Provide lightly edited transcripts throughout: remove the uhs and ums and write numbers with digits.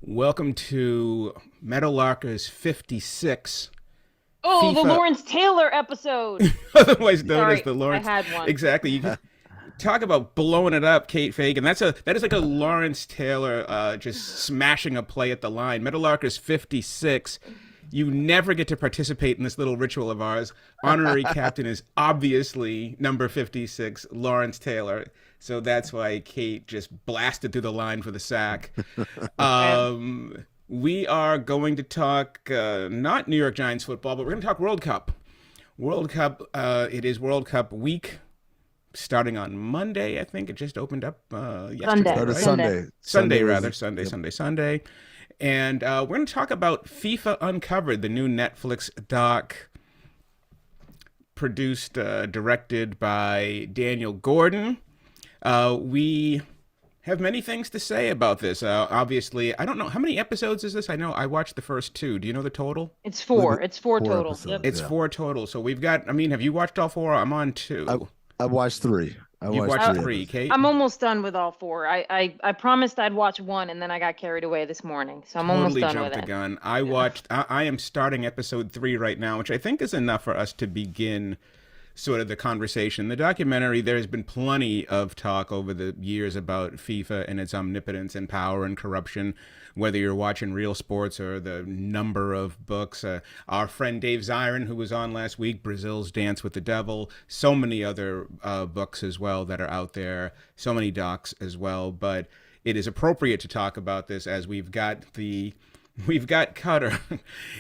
Welcome to Meadowlarkers 56. Oh, the FIFA, Lawrence Taylor episode. otherwise known as Sorry, the I Lawrence. had one. Exactly. You can talk about blowing it up, Kate Fagan. That is like a Lawrence Taylor just smashing a play at the line. Meadowlarkers 56. You never get to participate in this little ritual of ours. Honorary captain is obviously number 56, Lawrence Taylor. So that's why Kate just blasted through the line for the sack. Okay. We are going to talk not New York Giants football, but we're going to talk World Cup. World Cup, it is World Cup week starting on Monday, I think. It just opened up yesterday, Sunday. right? Sunday. Sunday, Was rather. it? Sunday, Yep. Sunday, Sunday. And we're going to talk about FIFA Uncovered, the new Netflix doc produced, directed by Daniel Gordon. We have many things to say about this. Obviously, I don't know. How many episodes is this? I know I watched the first two. Do you know the total? It's I believe four. It's four four total. episodes. Yep. It's Yeah. four total. So we've got, I mean, have you watched all four? I'm on two. I watched three. I You've watched watched three. three, Of those. Kate? I'm almost done with all four. I promised I'd watch one, and then I got carried away this morning, so I'm almost Totally done jumped with the it. gun. I am starting episode 3 right now, which I think is enough for us to begin sort of the conversation. The documentary, there's been plenty of talk over the years about FIFA and its omnipotence and power and corruption, whether you're watching Real Sports or the number of books. Our friend Dave Zirin, who was on last week, Brazil's Dance with the Devil, so many other books as well that are out there, so many docs as well. But it is appropriate to talk about this as we've got Cutter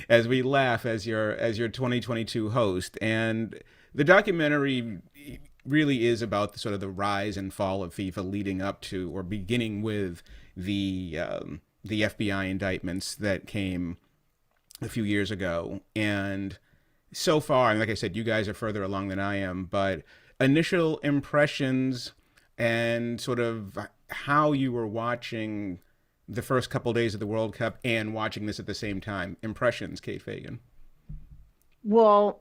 as we laugh as your 2022 host. And the documentary really is about sort of the rise and fall of FIFA leading up to or beginning with the FBI indictments that came a few years ago. And so far, and like I said, you guys are further along than I am, but initial impressions and sort of how you were watching the first couple days of the World Cup and watching this at the same time. Impressions, Kate Fagan. Well,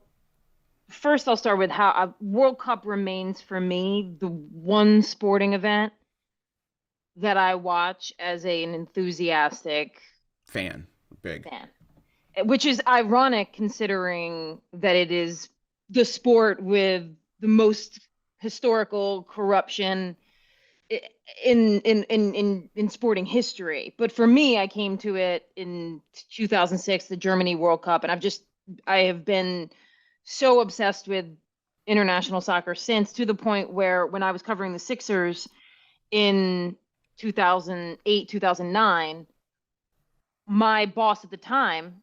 first I'll start with how World Cup remains for me the one sporting event that I watch as an enthusiastic Fan. Big. fan, which is ironic considering that it is the sport with the most historical corruption in sporting history. But for me, I came to it in 2006, the Germany World Cup, and I have been so obsessed with international soccer since, to the point where when I was covering the Sixers in 2008, 2009, my boss at the time,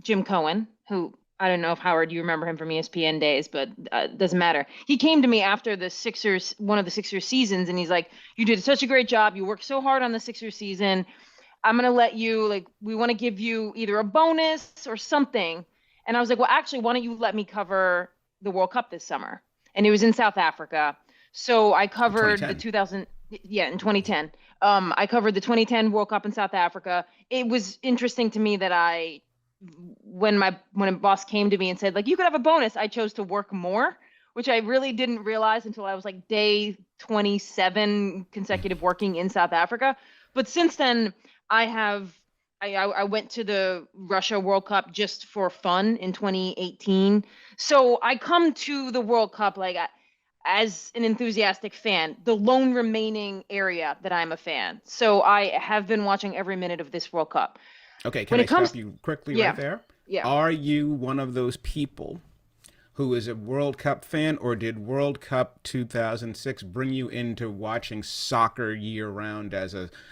Jim Cohen, who I don't know if Howard, you remember him from ESPN days, but doesn't matter. He came to me after one of the Sixers seasons, and he's like, "You did such a great job. You worked so hard on the Sixers season. I'm gonna let you, like, we want to give you either a bonus or something." And I was like, "Well, actually, why don't you let me cover the World Cup this summer?" And it was in South Africa, so I covered the 2010. 2000, yeah, in 2010. I covered the 2010 World Cup in South Africa. It was interesting to me that when a boss came to me and said, like, you could have a bonus, I chose to work more, which I really didn't realize until I was like day 27 consecutive working in South Africa. But since then, I went to the Russia World Cup just for fun in 2018. So I come to the World Cup like as an enthusiastic fan, the lone remaining area that I'm a fan. So I have been watching every minute of this World Cup. Okay, can When I it comes, stop you quickly yeah, right there? yeah. Are you one of those people who is a World Cup fan, or did World Cup 2006 bring you into watching soccer year round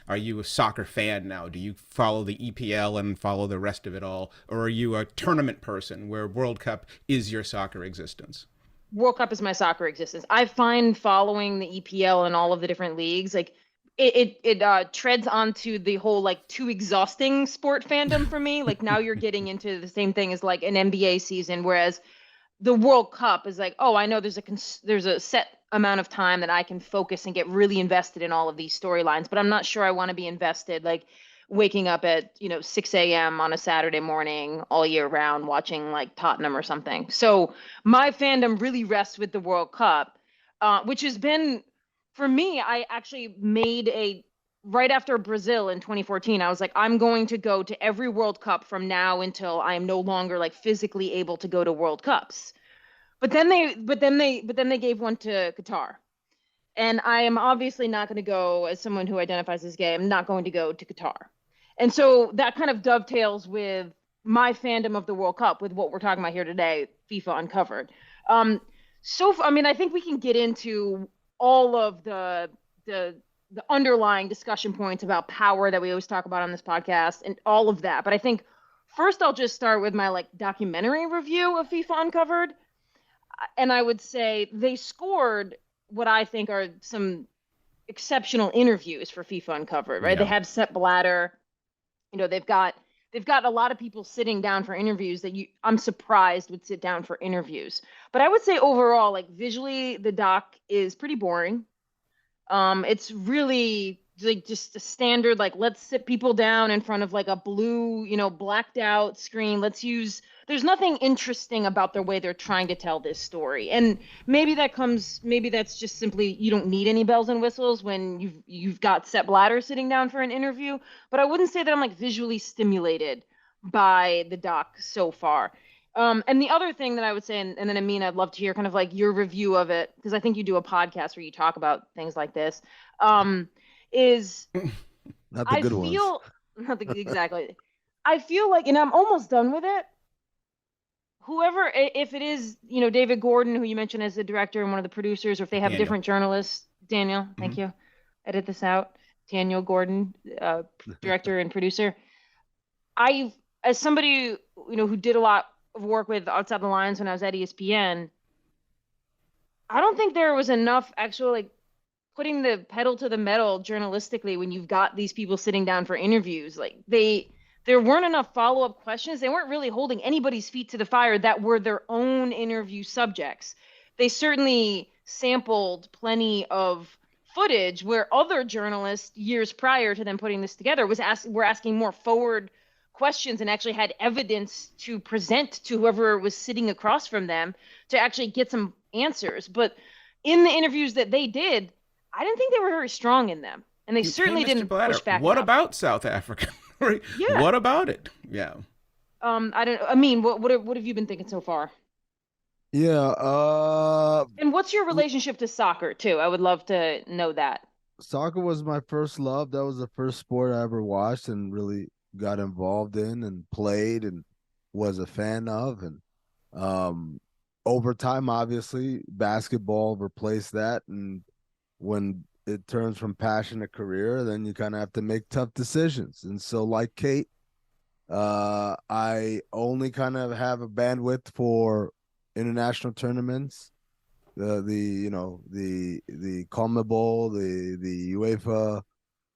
are you a soccer fan now? Do you follow the EPL and follow the rest of it all? Or are you a tournament person where World Cup is your soccer existence? World Cup is my soccer existence. I find following the EPL and all of the different leagues, like it treads onto the whole like too exhausting sport fandom for me. Like now you're getting into the same thing as like an NBA season, whereas the World Cup is like, oh, I know there's a set amount of time that I can focus and get really invested in all of these storylines, but I'm not sure I want to be invested like waking up at 6 a.m. on a Saturday morning all year round watching like Tottenham or something. So my fandom really rests with the World Cup, which has been for me. I actually made right after Brazil in 2014, I was like, I'm going to go to every World Cup from now until I am no longer like physically able to go to World Cups. But then they gave one to Qatar. And I am obviously not going to go, as someone who identifies as gay, I'm not going to go to Qatar. And so that kind of dovetails with my fandom of the World Cup, with what we're talking about here today, FIFA Uncovered. I mean, I think we can get into all of the underlying discussion points about power that we always talk about on this podcast and all of that. But I think first I'll just start with my like documentary review of FIFA Uncovered. And I would say they scored what I think are some exceptional interviews for FIFA Uncovered, right? Yeah. They have Sepp Blatter, they've got a lot of people sitting down for interviews that I'm surprised would sit down for interviews. But I would say overall, like visually, the doc is pretty boring. It's really like just a standard, like let's sit people down in front of like a blue, blacked out screen. There's nothing interesting about the way they're trying to tell this story. And maybe that's just simply you don't need any bells and whistles when you've got Sepp Blatter sitting down for an interview. But I wouldn't say that I'm like visually stimulated by the doc so far. And the other thing that I would say, and then Amin, I'd love to hear kind of like your review of it, because I think you do a podcast where you talk about things like this, is Not the good ones. Exactly. I feel like, and I'm almost done with it. Whoever, if it is, David Gordon, who you mentioned as the director and one of the producers, or if they have Daniel. different journalists, Daniel, thank you. Edit this out. Daniel Gordon, director and producer. As somebody, who did a lot of work with Outside the Lines when I was at ESPN, I don't think there was enough actual like putting the pedal to the metal journalistically when you've got these people sitting down for interviews. Like there weren't enough follow-up questions. They weren't really holding anybody's feet to the fire that were their own interview subjects. They certainly sampled plenty of footage where other journalists years prior to them putting this together were asking more forward questions and actually had evidence to present to whoever was sitting across from them to actually get some answers. But in the interviews that they did, I didn't think they were very strong in them. And they certainly Hey, Mr. didn't Blatter, push back what enough. about South Africa? Right? Yeah. What about it? Yeah. I mean, what have you been thinking so far? Yeah. And what's your relationship to soccer too? I would love to know that. Soccer was my first love. That was the first sport I ever watched and really got involved in and played and was a fan of. And over time, obviously, basketball replaced that. And when it turns from passion to career, then you kind of have to make tough decisions. And so, like Kate, I only kind of have a bandwidth for international tournaments, the CONMEBOL, the UEFA,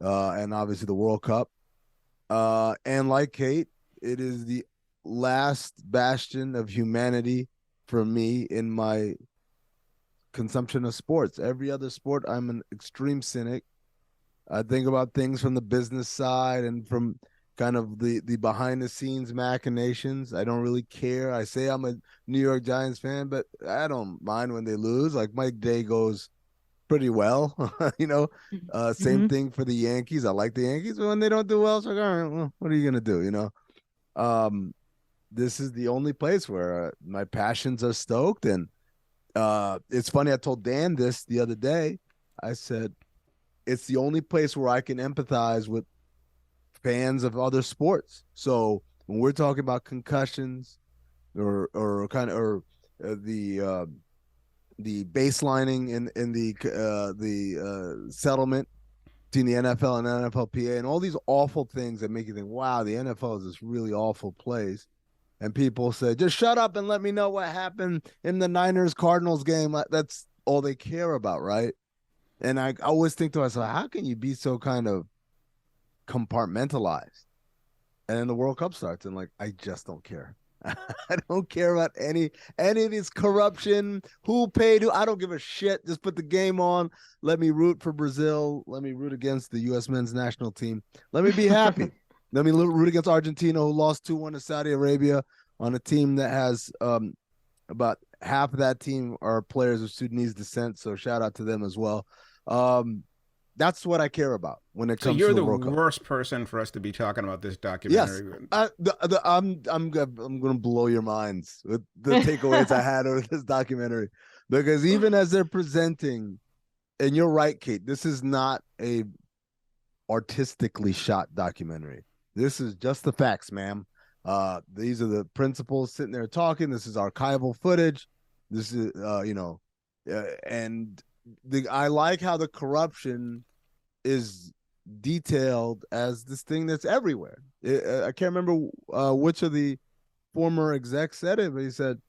and obviously the World Cup. And like Kate, it is the last bastion of humanity for me in my consumption of sports. Every other sport, I'm an extreme cynic. I think about things from the business side and from kind of the behind the scenes machinations. I don't really care. I say I'm a New York Giants fan, but I don't mind when they lose. Like my day goes pretty well, Same thing for the Yankees. I like the Yankees, but when they don't do well, it's like, all right, well, what are you gonna do? This is the only place where my passions are stoked. And it's funny, I told Dan this the other day. I said it's the only place where I can empathize with fans of other sports. So when we're talking about concussions or the baselining in the settlement between the NFL and NFLPA and all these awful things that make you think, wow, the NFL is this really awful place. And people say, just shut up and let me know what happened in the Niners-Cardinals game. That's all they care about, right? And I always think to myself, how can you be so kind of compartmentalized? And then the World Cup starts, and like, I just don't care. I don't care about any of this corruption, who paid who. I don't give a shit. Just put the game on. Let me root for Brazil. Let me root against the U.S. men's national team. Let me be happy. Let me root against Argentina, who lost 2-1 to Saudi Arabia on a team that has about half of that team are players of Sudanese descent. So shout out to them as well. That's what I care about when it So comes you're to the the World Cup. worst person for us to be talking about this Yes, documentary. I'm gonna blow your minds with the takeaways I had over this documentary, because even as they're presenting, and you're right, Kate, this is not a artistically shot documentary. This is just the facts, ma'am. These are the principals sitting there talking. This is archival footage. This is and I like how the corruption is detailed as this thing that's everywhere. I can't remember which of the former execs said it, but he said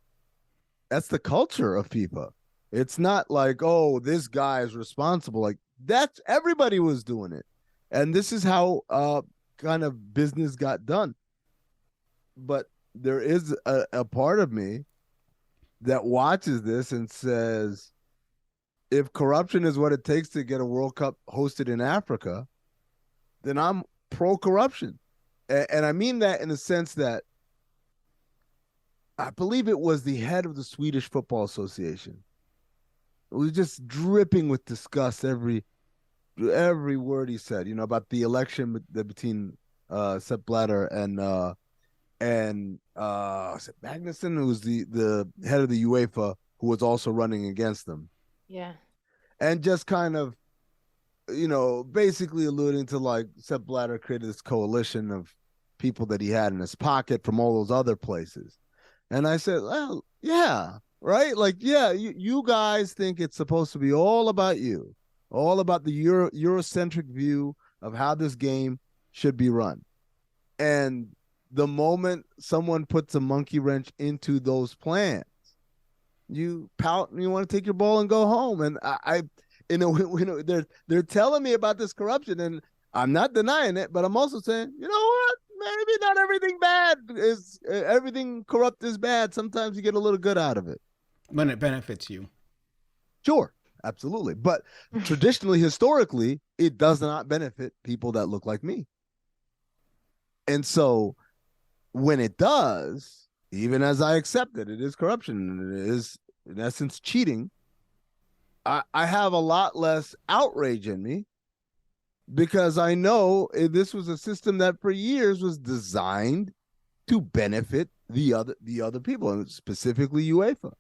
that's the culture of FIFA. It's not like, oh, this guy is responsible. Like, that's everybody was doing it, and this is how kind of business got done. But there is a part of me that watches this and says, if corruption is what it takes to get a World Cup hosted in Africa, then I'm pro-corruption. And I mean that in the sense that I believe it was the head of the Swedish Football Association. It was just dripping with disgust every word he said, about the election between Sepp Blatter and Magnuson, who was the head of the UEFA, who was also running against them. Yeah. And just kind of, basically alluding to, like, Sepp Blatter created this coalition of people that he had in his pocket from all those other places. And I said, well, yeah, right? Like, yeah, you guys think it's supposed to be all about you, all about the Eurocentric view of how this game should be run. And the moment someone puts a monkey wrench into those plans, you pout and you want to take your ball and go home. And they're telling me about this corruption, and I'm not denying it, but I'm also saying, you know what? Maybe not everything corrupt is bad. Sometimes you get a little good out of it. When it benefits you. Sure, absolutely. But traditionally, historically, it does not benefit people that look like me. And so when it does, even as I accept that it is corruption and it is, in essence, cheating, I have a lot less outrage in me, because I know this was a system that for years was designed to benefit the other people, and specifically UEFA.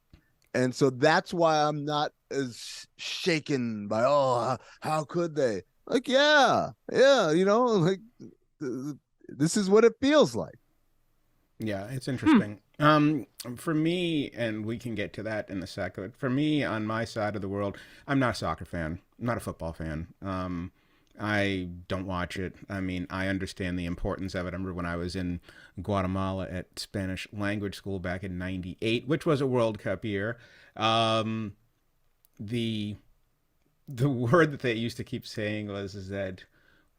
And so that's why I'm not as shaken by, oh, how could they? Like, yeah, like this is what it feels like. Yeah, it's interesting. For me, and we can get to that in a sec, but for me, on my side of the world, I'm not a soccer fan. I'm not a football fan. I don't watch it. I mean, I understand the importance of it. I remember when I was in Guatemala at Spanish language school back in '98, which was a World Cup year. The word that they used to keep saying is that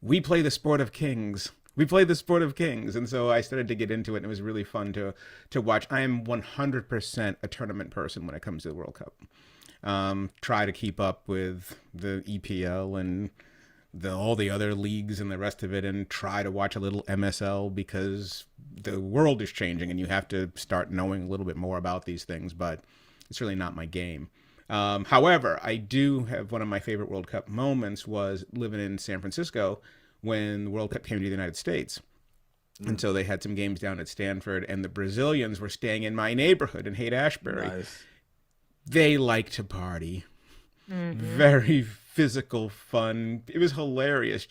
we play the sport of kings. We play the sport of kings. And so I started to get into it, and it was really fun to watch. I am 100% a tournament person when it comes to the World Cup. Try to keep up with the EPL and all the other leagues and the rest of it, and try to watch a little MSL, because the world is changing and you have to start knowing a little bit more about these things, but it's really not my game. However, I do have one of my favorite World Cup moments was living in San Francisco when the World Cup came to the United States. And so they had some games down at Stanford, and the Brazilians were staying in my neighborhood in Haight-Ashbury. Nice. They like to party. Mm-hmm. Very physical fun. It was hilarious.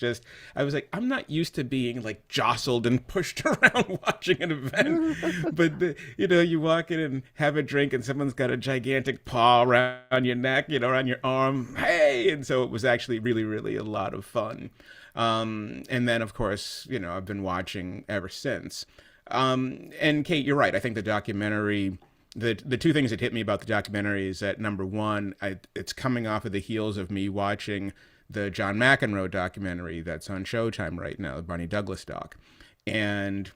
I was like, I'm not used to being like jostled and pushed around watching an event. But you walk in and have a drink, and someone's got a gigantic paw around your neck, around your arm. Hey! And so it was actually really, really a lot of fun. And then, of course, I've been watching ever since. And Kate, you're right. I think the documentary, the two things that hit me about the documentary is that, number one, it's coming off of the heels of me watching the John McEnroe documentary that's on Showtime right now, the Barney Douglas doc. And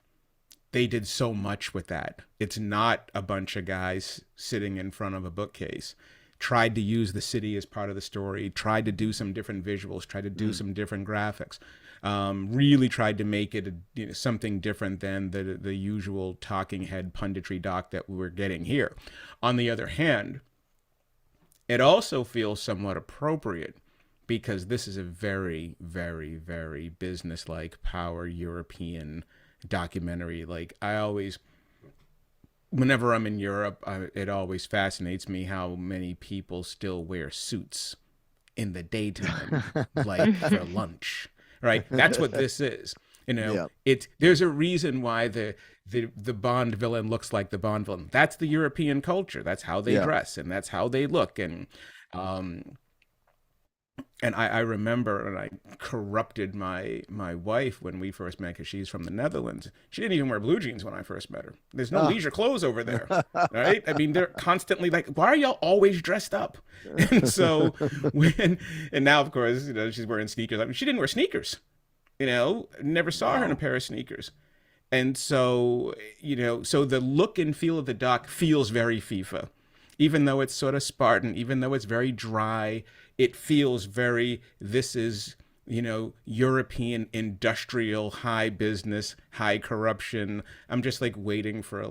they did so much with that. It's not a bunch of guys sitting in front of a bookcase. Tried to use the city as part of the story, tried to do some different visuals, tried to do some different graphics, really tried to make it something different than the usual talking head punditry doc that we're getting here. On the other hand, it also feels somewhat appropriate because this is a very, very, very business-like power European documentary. Like whenever I'm in Europe, it always fascinates me how many people still wear suits in the daytime, like for lunch, right? That's what this is. There's a reason why the Bond villain looks like the Bond villain. That's the European culture. That's how they dress, and that's how they look. And I remember, and I corrupted my wife when we first met, because she's from the Netherlands. She didn't even wear blue jeans when I first met her. There's no leisure clothes over there, right? I mean, they're constantly like, why are y'all always dressed up? And so and now, of course, she's wearing sneakers. I mean, she didn't wear sneakers, never saw her in a pair of sneakers. And so, so the look and feel of the doc feels very FIFA. Even though it's sort of Spartan, even though it's very dry, it feels very, this is, European industrial, high business, high corruption. I'm just like waiting for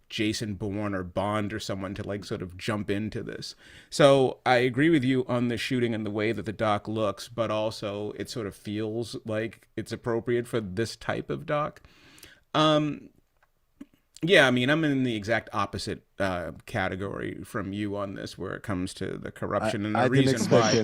Jason Bourne or Bond or someone to sort of jump into this. So I agree with you on the shooting and the way that the doc looks, but also it sort of feels like it's appropriate for this type of doc. Yeah, I mean, I'm in the exact opposite category from you on this, where it comes to the corruption and the reason why. I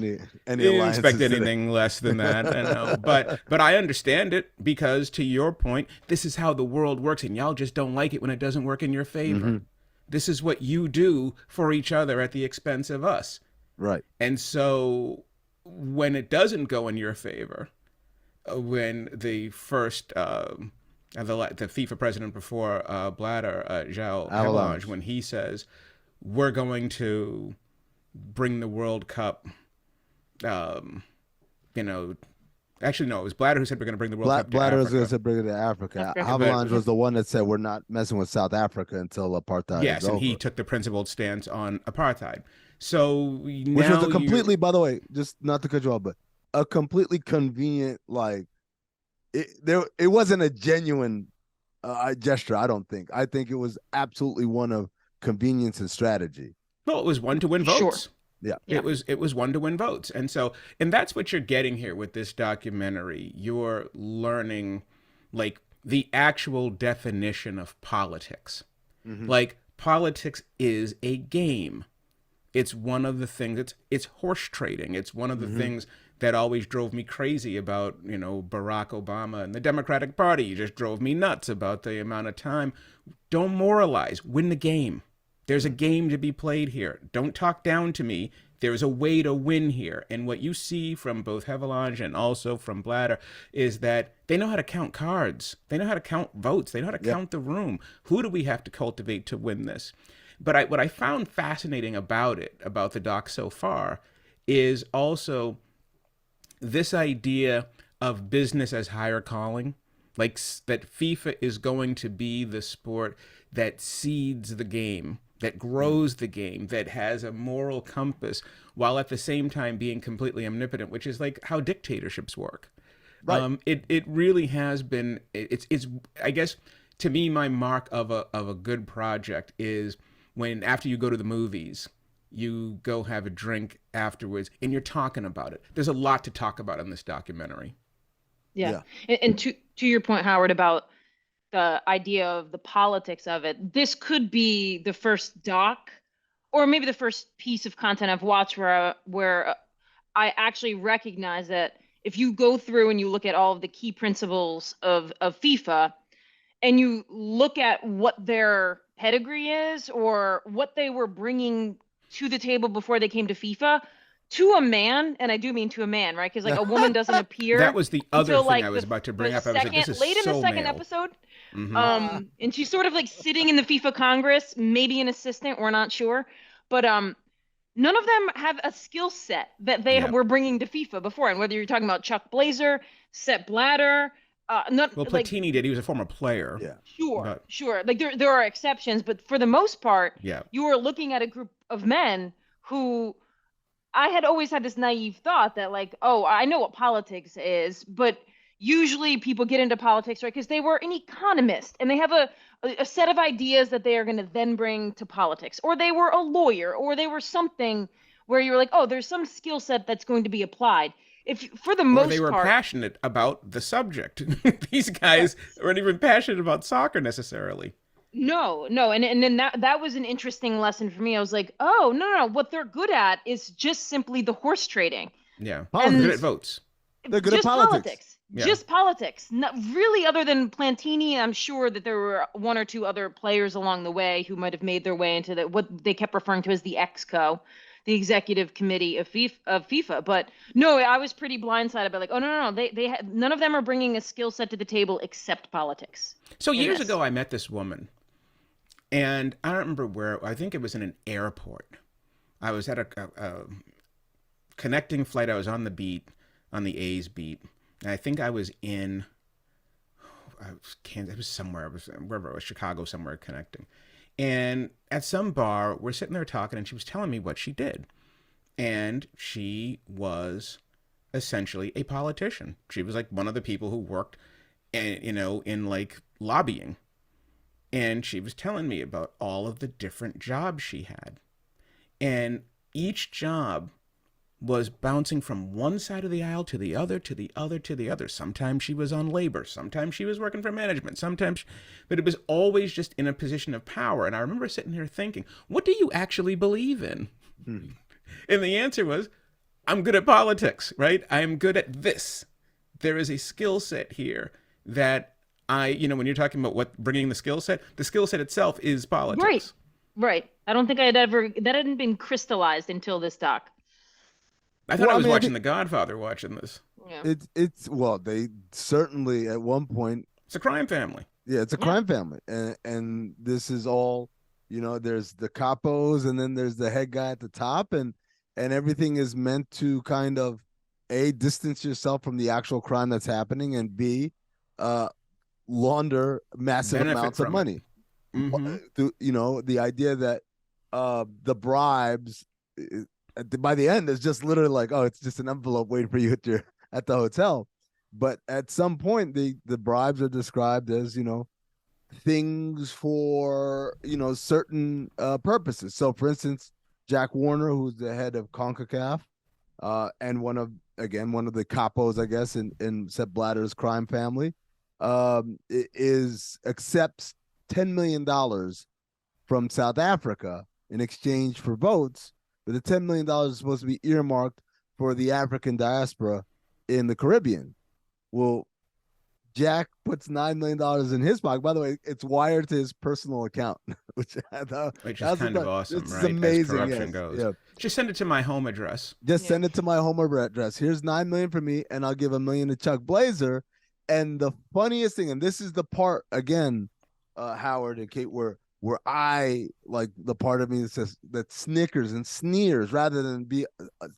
didn't expect anything less than that, I know. But I understand it, because to your point, this is how the world works, and y'all just don't like it when it doesn't work in your favor. Mm-hmm. This is what you do for each other at the expense of us. Right. And so when it doesn't go in your favor, when the first the FIFA president before Blatter, João Havelange, when he says, we're going to bring the World Cup, actually, no, it was Blatter who said we're going to bring the World Cup to Blatter Africa. was going to bring it to Africa. Havelange was the one that said we're not messing with South Africa until apartheid is over. And he took the principled stance on apartheid. So which was a completely, by the way, just not to cut you off, but a completely convenient, it wasn't a genuine gesture, I don't think. I think it was absolutely one of convenience and strategy. Well, it was one to win votes. Sure. Yeah. It was one to win votes. And that's what you're getting here with this documentary. You're learning the actual definition of politics. Mm-hmm. Politics is a game. It's one of the things, it's horse trading. It's one of the things that always drove me crazy about, Barack Obama and the Democratic Party. It just drove me nuts about the amount of time. Don't moralize. Win the game. There's a game to be played here. Don't talk down to me. There's a way to win here. And what you see from both Havelange and also from Blatter is that they know how to count cards. They know how to count votes. They know how to count the room. Who do we have to cultivate to win this? But what I found fascinating about the doc so far, is also this idea of business as higher calling, that FIFA is going to be the sport that seeds the game, that grows the game, that has a moral compass, while at the same time being completely omnipotent, which is how dictatorships work. Right. It really has been. It's I guess, to me, my mark of a good project is when, after you go to the movies, you go have a drink afterwards and you're talking about it. There's a lot to talk about in this documentary. Yeah. And to your point, Howard, about the idea of the politics of it, this could be the first doc, or maybe the first piece of content I've watched where I actually recognize that if you go through and you look at all of the key principles of FIFA, and you look at what their pedigree is, or what they were bringing to the table before they came to FIFA, to a man, and I do mean to a man, right? Because a woman doesn't appear. That was the other thing I was about to bring up. I was like, this is late in the second episode. Mm-hmm. And she's sort of sitting in the FIFA Congress, maybe an assistant, we're not sure, but none of them have a skill set that they were bringing to FIFA before. And whether you're talking about Chuck Blazer, Sepp Blatter. Platini did. He was a former player. Yeah. Sure. There are exceptions, but for the most part, you are looking at a group of men who, I had always had this naive thought that I know what politics is, but usually people get into politics, right, because they were an economist and they have a set of ideas that they are going to then bring to politics, or they were a lawyer, or they were something where you were like, oh, there's some skill set that's going to be applied. If for the Or most they were part, passionate about the subject. These guys weren't even passionate about soccer necessarily. no, and then that was an interesting lesson for me. I was like, oh, no, what they're good at is just simply the horse trading. Yeah. Politics. Good at votes. They're good at Just politics. Yeah. Just politics. Not really, other than Plantini. I'm sure that there were one or two other players along the way who might have made their way into what they kept referring to as the EXCO, the executive committee of FIFA. But no, I was pretty blindsided by like, oh, no. None of them are bringing a skill set to the table except politics. So years ago, I met this woman, and I don't remember where. I think it was in an airport. I was at a connecting flight. I was on the beat, on the A's beat. And I think I was in, it was somewhere, wherever it was, Chicago, somewhere connecting. And at some bar, we're sitting there talking, and she was telling me what she did. And she was essentially a politician. She was like one of the people who worked, in like lobbying. And she was telling me about all of the different jobs she had. And each job was bouncing from one side of the aisle to the other, to the other, to the other. Sometimes she was on labor. Sometimes she was working for management. But it was always just in a position of power. And I remember sitting here thinking, what do you actually believe in? And the answer was, I'm good at politics, right? I am good at this. There is a skill set here that when you're talking about bringing the skill set itself is politics. Right. I don't think that hadn't been crystallized until this doc. I thought I was watching The Godfather watching this. Yeah. They certainly at one point. It's a crime family. Yeah, it's a crime family, and this is all, there's the capos, and then there's the head guy at the top, and everything is meant to kind of A, distance yourself from the actual crime that's happening, and B, launder massive Benefit amounts of from money. Mm-hmm. The idea that the bribes by the end is just literally like, oh, it's just an envelope waiting for you at the hotel. But at some point, the bribes are described as, things for, certain purposes. So, for instance, Jack Warner, who's the head of CONCACAF, and one of the capos, I guess, in Sepp Blatter's crime family, accepts $10 million from South Africa in exchange for votes. But the $10 million is supposed to be earmarked for the African diaspora in the Caribbean. Well, Jack puts $9 million in his pocket. By the way, it's wired to his personal account, which is kind of awesome, it's right? amazing. As corruption goes. Yeah. Just send it to my home address. Send it to my home address. Here's $9 million for me, and I'll give $1 million to Chuck Blazer. And the funniest thing, and this is the part again, Howard and Kate, where I like the part of me that says that snickers and sneers rather than be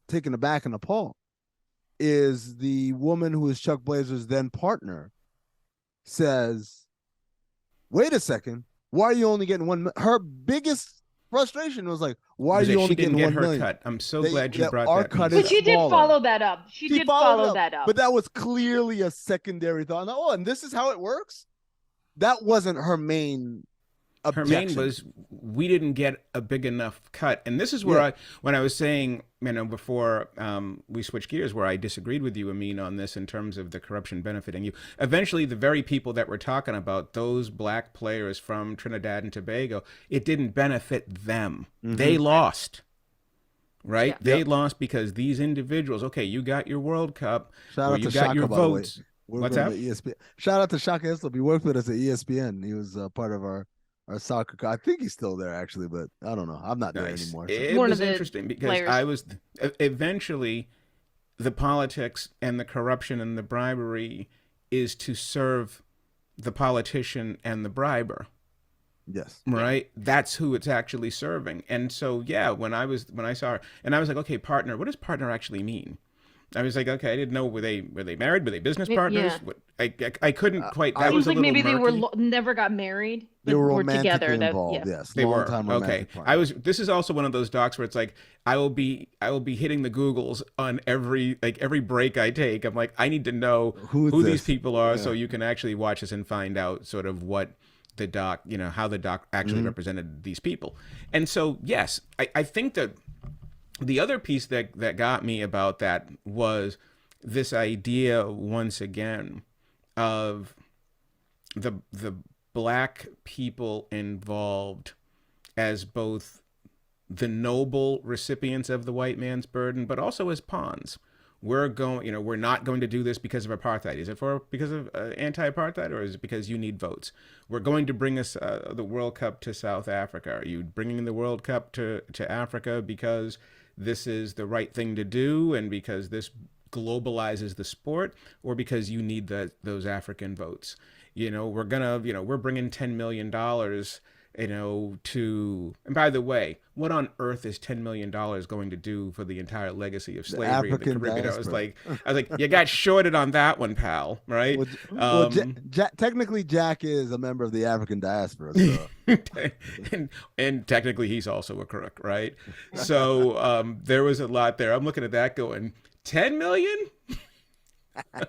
taken aback and appalled, is the woman who is Chuck Blazer's then partner says, wait a second, why are you only getting $1 million? Her biggest frustration was like, why are you only getting $1 million? Cut. I'm so glad you brought that. But she did follow that up. She did follow that up. But that was clearly a secondary thought. Oh, and this is how it works? That wasn't her main objection. Her main was, we didn't get a big enough cut. And this is where when I was saying, before we switched gears, where I disagreed with you, Amin, on this in terms of the corruption benefiting you. Eventually, the very people that we're talking about, those black players from Trinidad and Tobago, it didn't benefit them. Mm-hmm. They lost. Right? Yeah. They lost because these individuals, okay, you got your World Cup, you got Shaka, your votes. What's that? Shout out to Shaka Hislop. He worked with us at ESPN. He was part of our soccer. I think he's still there actually, but I don't know. I'm not there anymore. So. It was interesting because I was eventually the politics and the corruption and the bribery is to serve the politician and the briber. Yes. Right. That's who it's actually serving. And so, when I saw her, and I was like, okay, partner. What does partner actually mean? I was like, okay, I didn't know, were they married? Were they business partners? Yeah. I couldn't quite. That was like a little maybe murky. They never got married. They were together. Involved. Yes, they were. Okay, This is also one of those docs where it's like I will be hitting the Googles on every break I take. I'm like, I need to know who these people are, so you can actually watch this and find out sort of what the doc, how the doc actually represented these people. And so, yes, I think that The other piece that got me about that was this idea once again of the black people involved as both the noble recipients of the white man's burden, but also as pawns. We're not going to do this because of apartheid. Is it because of anti-apartheid, or is it because you need votes? We're going to bring us the World Cup to South Africa. Are you bringing the World Cup to Africa because this is the right thing to do and because this globalizes the sport, or because you need those African votes? We're bringing $10 million, and by the way, what on earth is $10 million going to do for the entire legacy of slavery in the Caribbean? I was like, you got shorted on that one, pal, right? Technically, Jack is a member of the African diaspora. So. and technically, he's also a crook, right? So there was a lot there. I'm looking at that going, 10 million? I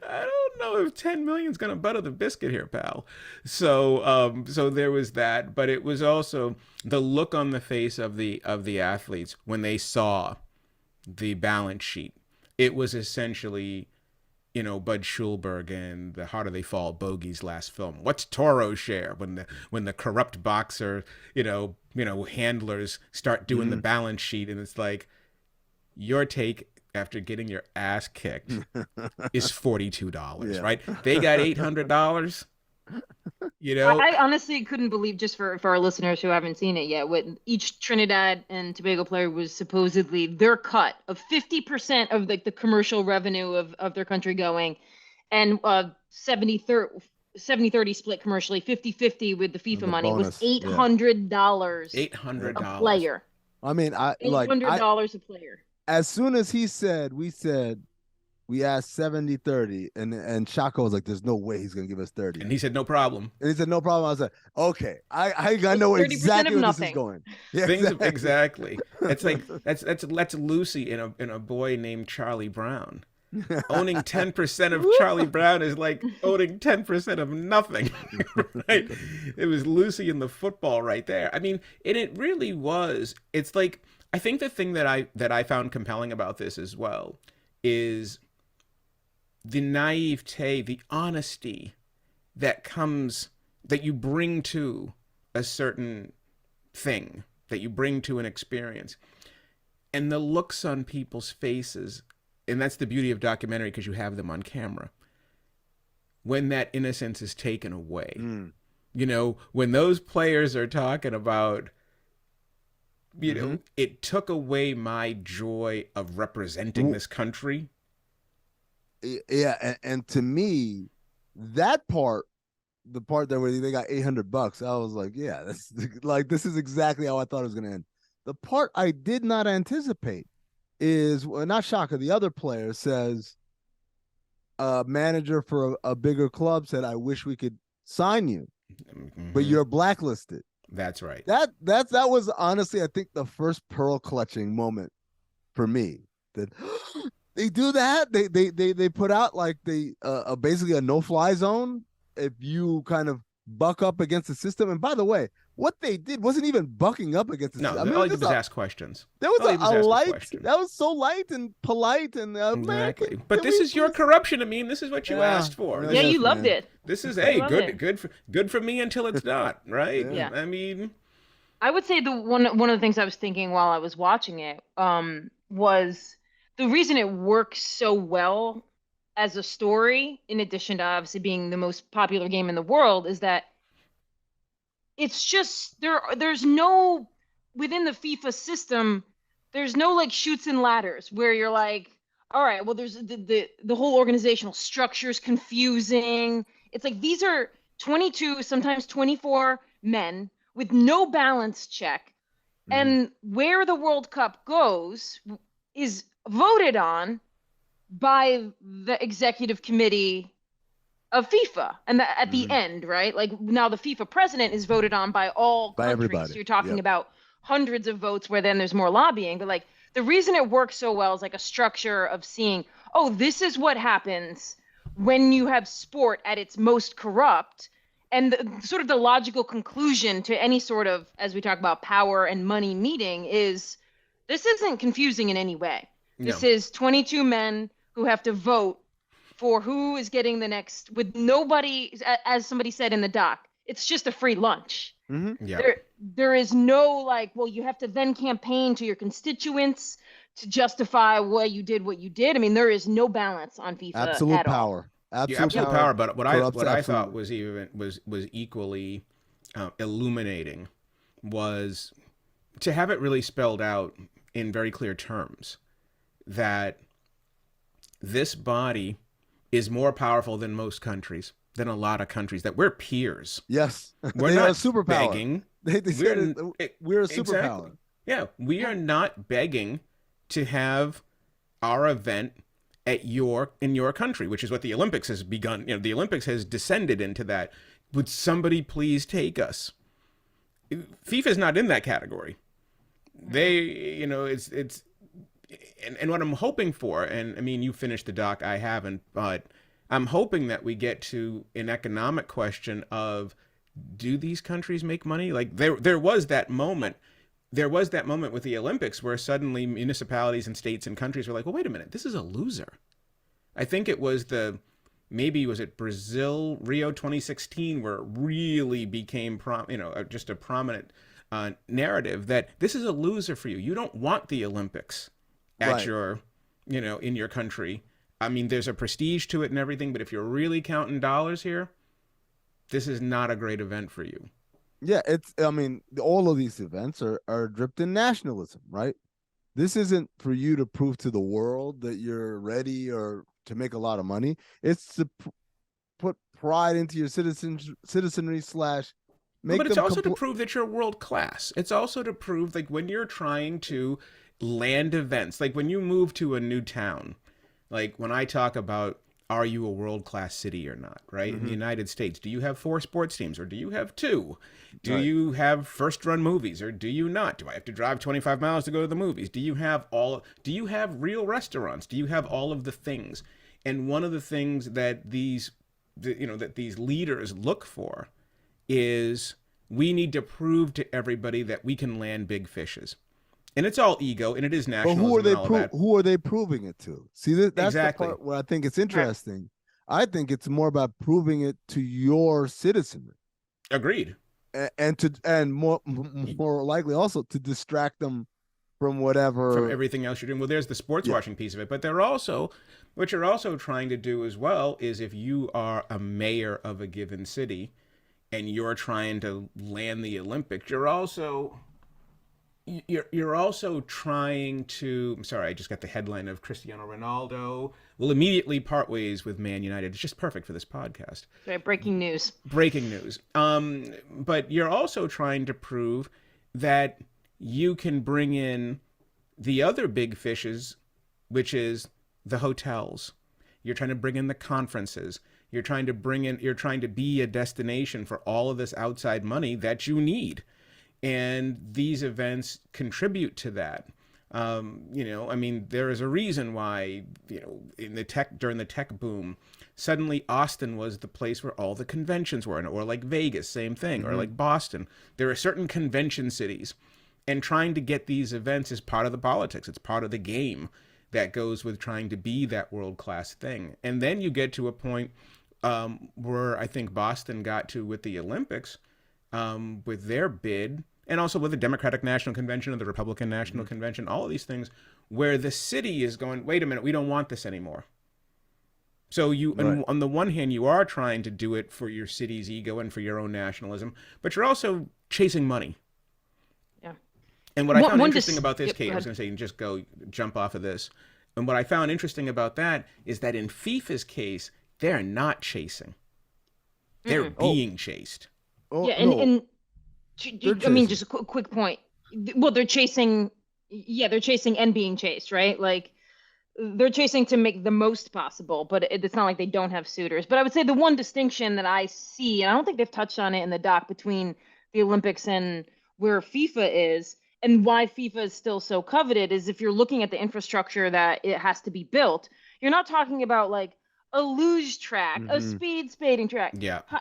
don't know if 10 million is going to butter the biscuit here, pal. So there was that, but it was also the look on the face of the athletes when they saw the balance sheet. It was essentially, Bud Schulberg and the Harder They Fall Bogey's last film. What's Toro's share when the corrupt boxer, handlers start doing the balance sheet, and it's like, your take after getting your ass kicked is $42, right? They got $800. I honestly couldn't believe, just for our listeners who haven't seen it yet, what each Trinidad and Tobago player was supposedly their cut of 50% of the commercial revenue of their country going, and 70-30 split commercially, 50-50 with the FIFA money bonus, was $800. $800 a player. I mean, $800 a player. As soon as we asked 70-30, and Shaka was like, there's no way he's gonna give us 30. And he said, no problem. And he said, no problem. I was like, okay, I know exactly where this is going. Yeah, exactly. It's like that's Lucy in a boy named Charlie Brown. Owning 10% of Charlie Brown is like owning 10% of nothing, right? It was Lucy in the football right there. I mean, and it really was. It's like, I think the thing that I found compelling about this as well is the naivete, the honesty that you bring to a certain thing, that you bring to an experience, and the looks on people's faces. And that's the beauty of documentary, because you have them on camera. When that innocence is taken away, when those players are talking about, it took away my joy of representing this country. Yeah, and to me, that part, the part that where they got $800, I was like, yeah, this is exactly how I thought it was gonna end. The part I did not anticipate is, not Shaka, the other player says, a manager for a bigger club said, I wish we could sign you, but you're blacklisted. That's right. That was honestly, I think, the first pearl clutching moment for me. That they do that. They put out like basically a no-fly zone if you kind of buck up against the system. And by the way, what they did wasn't even bucking up against the system. All you did was ask questions. There was a light. That was so light and polite and exactly. But this is your corruption. I mean, this is what you asked for. Yeah, you loved it. This is good for me until it's not, right? Yeah. I mean, I would say one of the things I was thinking while I was watching it was the reason it works so well as a story, in addition to obviously being the most popular game in the world, is that it's just there's no, within the FIFA system, there's no like chutes and ladders where you're like, all right, well, there's the whole organizational structure is confusing. It's like these are 22, sometimes 24 men with no balance check. And where the World Cup goes is voted on by the executive committee of FIFA, and at the end, right? Like now the FIFA president is voted on by all countries. Everybody. So you're talking about hundreds of votes where then there's more lobbying. But like the reason it works so well is like a structure of seeing, oh, this is what happens when you have sport at its most corrupt. And sort of the logical conclusion to any sort of, as we talk about, power and money meeting is This isn't confusing in any way. This No. is 22 men who have to vote for who is getting the next, with nobody, as somebody said in the doc, it's just a free lunch. Yeah. There is no like, well, you have to then campaign to your constituents to justify why you did what you did. I mean, there is no balance on FIFA Absolute at all. power. Absolute power. But what I thought absolutely. was equally illuminating was to have it really spelled out in very clear terms that this body is more powerful than most countries, than a lot of countries, that we're peers. Yes. We're They are not a superpower. begging. They said we're a superpower. Exactly. Yeah, we are not begging to have our event in your country, which is what the Olympics has begun. You know, the Olympics has descended into that. Would somebody please take us? FIFA is not in that category. They, you know, it's and what I'm hoping for, and I mean, you finished the doc, I haven't, but I'm hoping that we get to an economic question of, do these countries make money? Like there was that moment. There was that moment with the Olympics where suddenly municipalities and states and countries were like, well, wait a minute, this is a loser. I think it was maybe was it Brazil, Rio 2016, where it really became, just a prominent narrative that this is a loser for you. You don't want the Olympics at Right. your, in your country. I mean, there's a prestige to it and everything, but if you're really counting dollars here, this is not a great event for you. Yeah, I mean, all of these events are dripped in nationalism, right? This isn't for you to prove to the world that you're ready or to make a lot of money. It's to put pride into your citizenry slash make But it's them also to prove that you're world class. It's also to prove, like, when you're trying to land events, like when you move to a new town, like when I talk about, are you a world-class city or not, right? In the United States, do you have 4 sports teams or do you have 2? Do Right. you have first-run movies or do you not? Do I have to drive 25 miles to go to the movies? Do you have real restaurants? Do you have all of the things? And one of the things that these leaders look for is, we need to prove to everybody that we can land big fishes. And it's all ego, and it is But nationalism who are they proving it to? See, that's Exactly. the part where I think it's interesting. I think it's more about proving it to your citizenry, Agreed. and more likely also to distract them from whatever. From everything else you're doing. Well, there's the sports washing piece of it, but what you're also trying to do as well is, if you are a mayor of a given city and you're trying to land the Olympics, you're also trying to. I'm sorry, I just got the headline of Cristiano Ronaldo will immediately part ways with Man United. It's just perfect for this podcast. Right, breaking news. Breaking news. But you're also trying to prove that you can bring in the other big fishes, which is the hotels. You're trying to bring in the conferences. You're trying to be a destination for all of this outside money that you need. And these events contribute to that. I mean, there is a reason why, during the tech boom, suddenly Austin was the place where all the conventions were, or like Vegas, same thing, or like Boston. There are certain convention cities, and trying to get these events is part of the politics. It's part of the game that goes with trying to be that world-class thing. And then you get to a point where I think Boston got to with the Olympics, with their bid, and also with the Democratic National Convention and the Republican National Convention, all of these things, where the city is going, wait a minute, we don't want this anymore. So on the one hand, you are trying to do it for your city's ego and for your own nationalism, but you're also chasing money. Yeah. And what I found interesting about this, Kate, I was going to say, and just jump off of this. And what I found interesting about that is that in FIFA's case, they're not chasing. They're being chased. Oh, yeah, no. and I mean, just a quick point. Well, they're chasing and being chased, right? Like, they're chasing to make the most possible, but it's not like they don't have suitors. But I would say the one distinction that I see, and I don't think they've touched on it in the doc, between the Olympics and where FIFA is, and why FIFA is still so coveted, is if you're looking at the infrastructure that it has to be built, you're not talking about like a luge track, a speed skating track,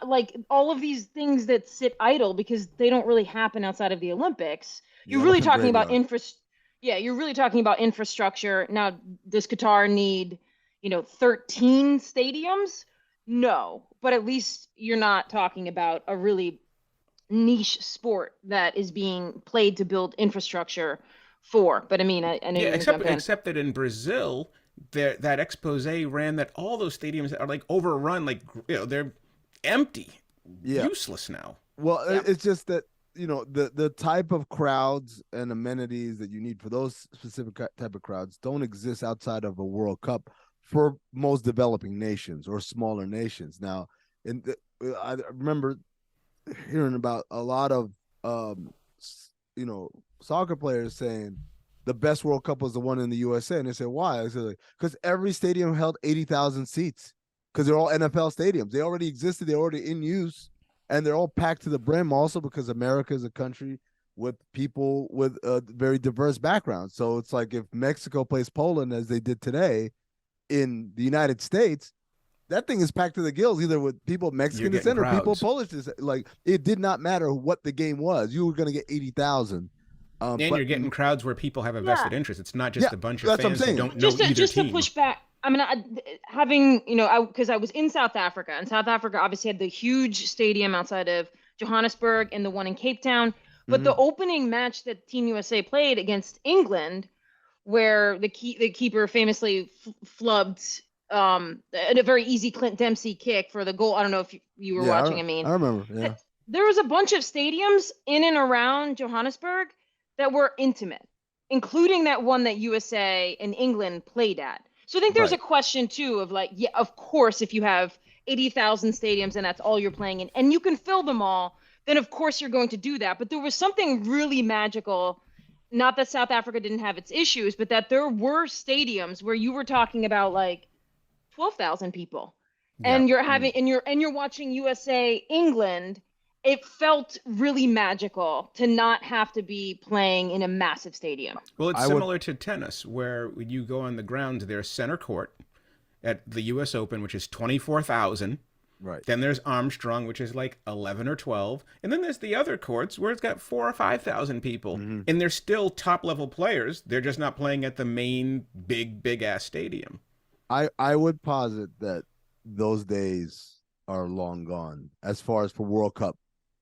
like all of these things that sit idle because they don't really happen outside of the Olympics. You're really talking about Yeah, you're really talking about infrastructure. Now, does Qatar need, 13 stadiums? No, but at least you're not talking about a really niche sport that is being played to build infrastructure for. But I mean, I know Yeah, you're gonna jump in. except that in Brazil, that expose ran that all those stadiums are like overrun, like they're empty, Yeah. useless now. Well, Yeah. it's just that the type of crowds and amenities that you need for those specific type of crowds don't exist outside of a World Cup for most developing nations or smaller nations. Now, I remember hearing about a lot of soccer players saying the best World Cup was the one in the USA, and they said why? I said like, because every stadium held 80,000 seats because they're all NFL stadiums. They already existed. They're already in use, and they're all packed to the brim. Also, because America is a country with people with very diverse backgrounds. So it's like if Mexico plays Poland as they did today in the United States, that thing is packed to the gills, either with people Mexican descent or people Polish descent. Like it did not matter what the game was, you were going to get 80,000. And you're getting crowds where people have a vested interest. It's not just a bunch of fans who don't know either just team. To push back. I mean, having because I was in South Africa, and South Africa obviously had the huge stadium outside of Johannesburg and the one in Cape Town. But the opening match that Team USA played against England, where the keeper famously flubbed a very easy Clint Dempsey kick for the goal. I don't know if you were watching. I mean, I remember. Yeah, there was a bunch of stadiums in and around Johannesburg that were intimate, including that one that USA and England played at. So I think there's a question too of like, yeah, of course, if you have 80,000 stadiums and that's all you're playing in, and you can fill them all, then of course you're going to do that. But there was something really magical. Not that South Africa didn't have its issues, but that there were stadiums where you were talking about like 12,000 people, and you're having and you're watching USA England. It felt really magical to not have to be playing in a massive stadium. Well, it's similar to tennis, where when you go on the grounds, there's center court at the U.S. Open, which is 24,000. Right. Then there's Armstrong, which is like 11 or 12. And then there's the other courts where it's got 4,000 or 5,000 people. And they're still top-level players. They're just not playing at the main big-ass stadium. I would posit that those days are long gone as far as for World Cup,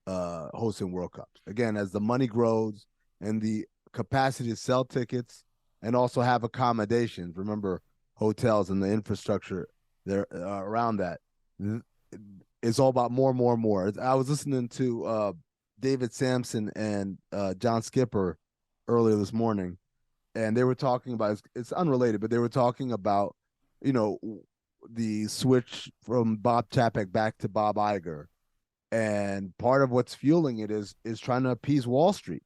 hosting World Cups. Again, as the money grows and the capacity to sell tickets and also have accommodations, remember hotels and the infrastructure there around that, it's all about more. I was listening to David Sampson and John Skipper earlier this morning, and they were talking about, it's unrelated, but they were talking about, the switch from Bob Chapek back to Bob Iger. And part of what's fueling it is trying to appease Wall Street.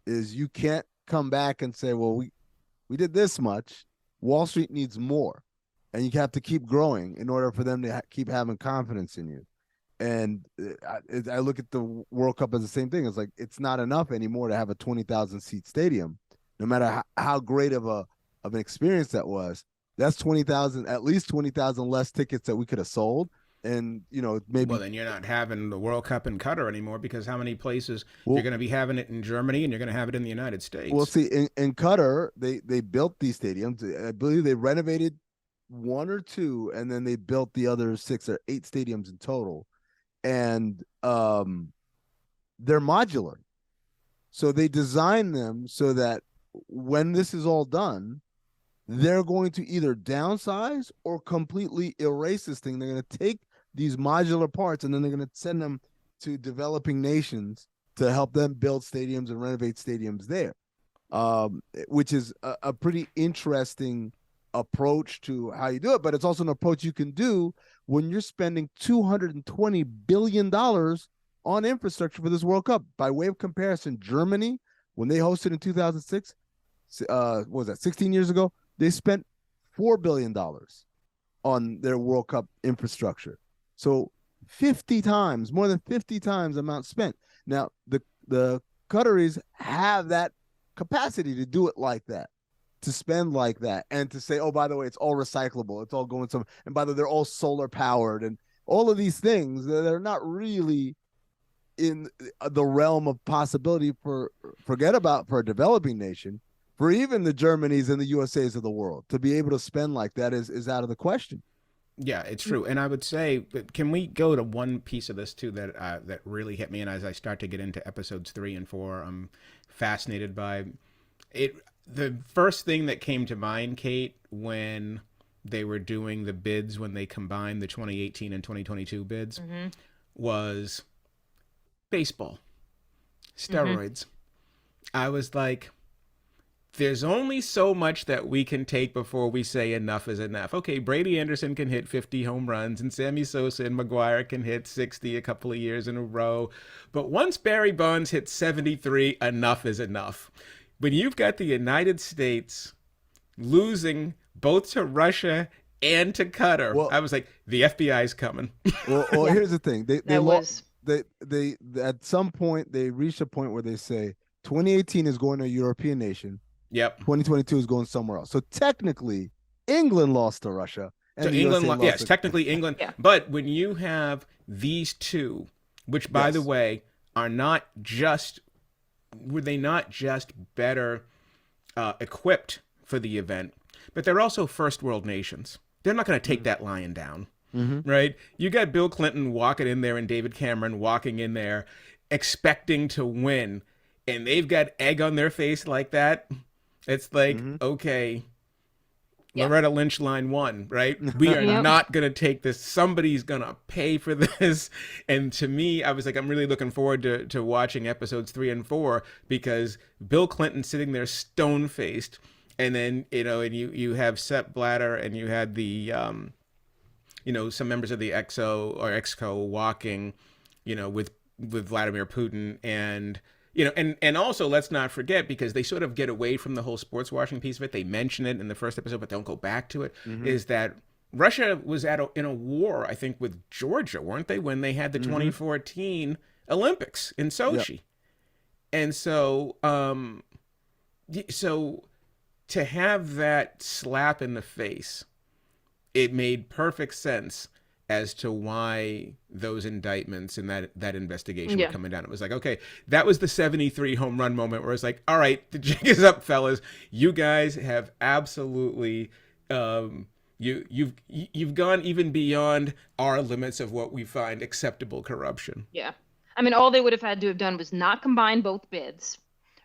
Is you can't come back and say, well, we did this much. Wall Street needs more. And you have to keep growing in order for them to keep having confidence in you. And I look at the World Cup as the same thing. It's like, it's not enough anymore to have a 20,000 seat stadium, no matter how great of an experience that was. That's 20,000, at least 20,000 less tickets that we could have sold. And, maybe. Well, then you're not having the World Cup in Qatar anymore, because how many places you're going to be having it in Germany and you're going to have it in the United States? Well, see, in Qatar, they built these stadiums. I believe they renovated one or two, and then they built the other 6 or 8 stadiums in total. And they're modular. So they design them so that when this is all done, they're going to either downsize or completely erase this thing. They're going to take these modular parts and then they're going to send them to developing nations to help them build stadiums and renovate stadiums there, which is a pretty interesting approach to how you do it. But it's also an approach you can do when you're spending $220 billion on infrastructure for this World Cup. By way of comparison, Germany, when they hosted in 2006, what was that, 16 years ago? They spent $4 billion on their World Cup infrastructure. So 50 times, more than 50 times the amount spent. Now, the Qataris have that capacity to do it like that, to spend like that, and to say, oh, by the way, it's all recyclable. It's all going some, and by the way, they're all solar powered, and all of these things that are not really in the realm of possibility for a developing nation. for even the Germanys and the USAs of the world to be able to spend like that is out of the question. Yeah, it's true. And I would say, can we go to one piece of this too that really hit me? And as I start to get into episodes 3 and 4, I'm fascinated by it. The first thing that came to mind, Kate, when they were doing the bids, when they combined the 2018 and 2022 bids, was baseball, steroids. I was like, there's only so much that we can take before we say enough is enough. Okay, Brady Anderson can hit 50 home runs, and Sammy Sosa and McGuire can hit 60 a couple of years in a row. But once Barry Bonds hits 73, enough is enough. When you've got the United States losing both to Russia and to Qatar, Well, I was like, the FBI's coming. Well, here's the thing. They was they at some point they reached a point where they say 2018 is going to a European nation. Yep. 2022 is going somewhere else. So technically, England lost to Russia. And So the England, USA lost yes, to- technically England. Yeah. But when you have these two, which by the Yes. way are not just, were they not just better equipped for the event, but they're also first world nations. They're not going to take that lion down, right? You got Bill Clinton walking in there and David Cameron walking in there expecting to win, and they've got egg on their face like that. It's like, okay, Yeah. Loretta Lynch line 1, right? We are Yep. not going to take this. Somebody's going to pay for this. And to me, I was like, I'm really looking forward to watching episodes 3 and 4, because Bill Clinton sitting there stone-faced, and then, and you have Sepp Blatter, and you had the, some members of the XO or XCO walking, with Vladimir Putin, and and also let's not forget, because they sort of get away from the whole sports washing piece of it. They mention it in the first episode, but don't go back to it. Is that Russia was in a war, I think, with Georgia, weren't they, when they had the 2014 Olympics in Sochi? And so, so to have that slap in the face, it made perfect sense as to why those indictments and that investigation were coming down. It was like, okay, that was the 73 home run moment where it's like, all right, the jig is up, fellas. You guys have absolutely, you've gone even beyond our limits of what we find acceptable corruption. Yeah. I mean, all they would have had to have done was not combine both bids,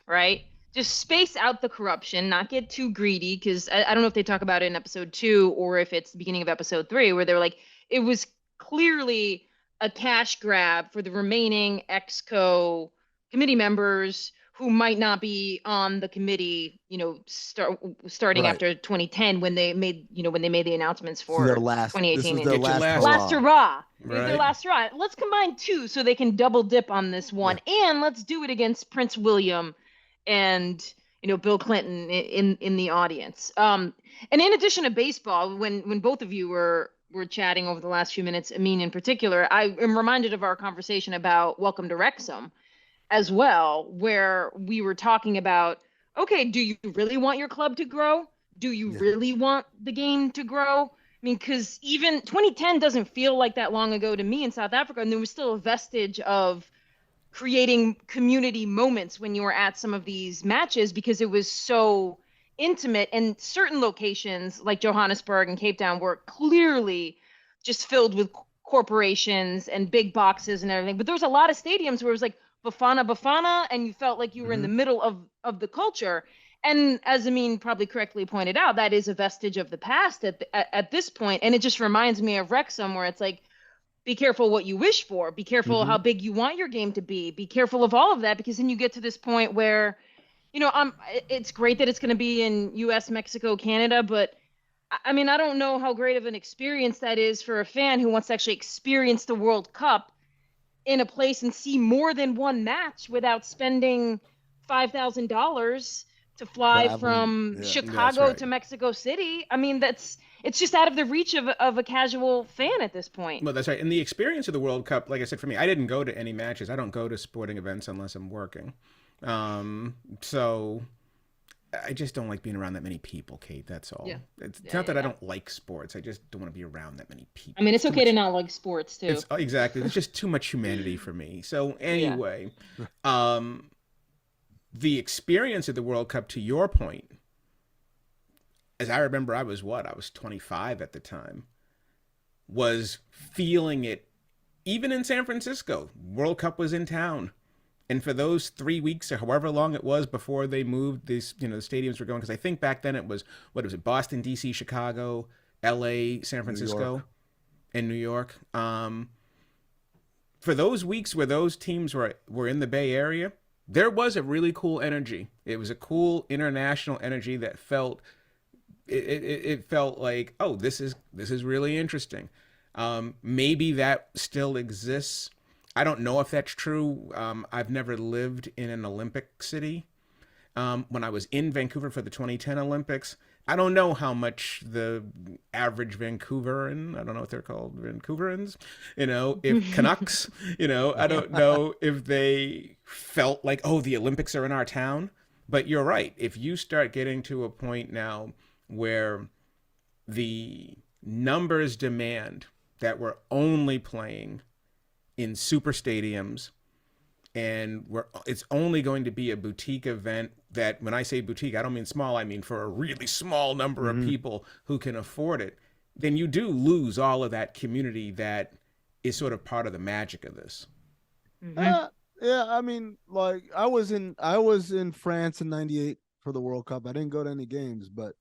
right? Just space out the corruption, not get too greedy, because I don't know if they talk about it in episode 2 or if it's the beginning of episode 3, where they're like, it was clearly a cash grab for the remaining EXCO committee members who might not be on the committee, starting Right. after 2010, when they made the announcements This is for their last. 2018. This was and their Get your last. last- hurrah. last hurrah. It was Right. their last hurrah. Let's combine 2 so they can double dip on this one, and let's do it against Prince William and Bill Clinton in the audience. And in addition to baseball, when both of you were chatting over the last few minutes, Amin in particular, I am reminded of our conversation about Welcome to Wrexham as well, where we were talking about, okay, do you really want your club to grow? Do you really want the game to grow? I mean, because even 2010 doesn't feel like that long ago to me in South Africa, and there was still a vestige of creating community moments when you were at some of these matches, because it was so intimate, and certain locations like Johannesburg and Cape Town were clearly just filled with corporations and big boxes and everything. But there was a lot of stadiums where it was like Bafana, and you felt like you were in the middle of the culture. And as Amin probably correctly pointed out, that is a vestige of the past at this point. And it just reminds me of Wrexham, where it's like, be careful what you wish for. Be careful how big you want your game to be. Be careful of all of that, because then you get to this point where, it's great that it's going to be in US, Mexico, Canada, but I mean, I don't know how great of an experience that is for a fan who wants to actually experience the World Cup in a place and see more than one match without spending $5,000 to fly Traveling. from Yeah. Chicago That's right. to Mexico City. I mean, it's just out of the reach of a casual fan at this point. Well, that's right. And the experience of the World Cup, like I said, for me, I didn't go to any matches. I don't go to sporting events unless I'm working. So I just don't like being around that many people, Kate. That's all. Yeah. It's Yeah, not that I yeah. don't like sports. I just don't want to be around that many people. I mean, it's too okay much- to not like sports too. Exactly. It's just too much humanity for me. So anyway, the experience of the World Cup, to your point, as I remember, I was 25 at the time, was feeling it even in San Francisco. World Cup was in town. And for those 3 weeks or however long it was before they moved these, the stadiums were going, because I think back then it was, what was it, Boston, DC, Chicago, LA, San Francisco, and New York. For those weeks where those teams were in the Bay Area, there was a really cool energy. It was a cool international energy that felt, it felt like, oh, this is really interesting. Maybe that still exists. I don't know if that's true. I've never lived in an Olympic city. When I was in Vancouver for the 2010 Olympics, I don't know how much the average Vancouveran, I don't know what they're called, Vancouverans, if Canucks, I don't know if they felt like, oh, the Olympics are in our town. But you're right. If you start getting to a point now where the numbers demand that we're only playing in super stadiums, and it's only going to be a boutique event that, when I say boutique, I don't mean small, I mean for a really small number of people who can afford it, then you do lose all of that community that is sort of part of the magic of this. Yeah, I mean, like I was in France in '98 for the World Cup. I didn't go to any games, but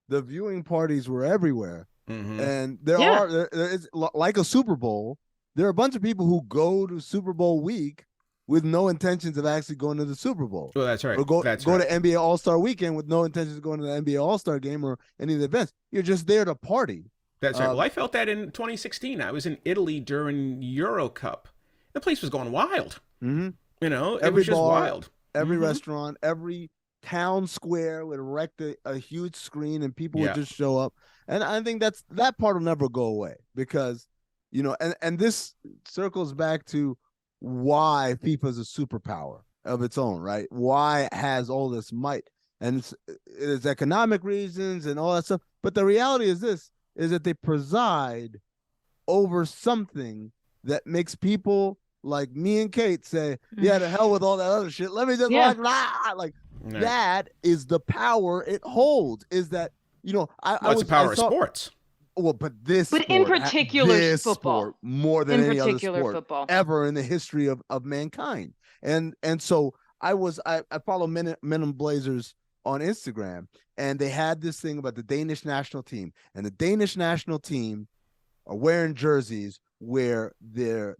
the viewing parties were everywhere. And there is, like a Super Bowl, there are a bunch of people who go to Super Bowl week with no intentions of actually going to the Super Bowl. Well, that's right. Or go to NBA All-Star weekend with no intentions of going to the NBA All-Star game or any of the events. You're just there to party. That's right. Well, I felt that in 2016. I was in Italy during Euro Cup. The place was going wild. It was just wild. Every restaurant, every town square would erect a huge screen and people would just show up. And I think that part will never go away because, and this circles back to why FIFA is a superpower of its own, right? Why it has all this might, and it's economic reasons and all that stuff. But the reality is that they preside over something that makes people like me and Kate say, yeah, to hell with all that other shit. Let me just that is the power it holds. Is that, what's the power of sports? Well, but in particular football, sport, more than any other sport ever in the history of mankind. And so I follow Men in Blazers on Instagram, and they had this thing about the Danish national team, and the Danish national team are wearing jerseys where the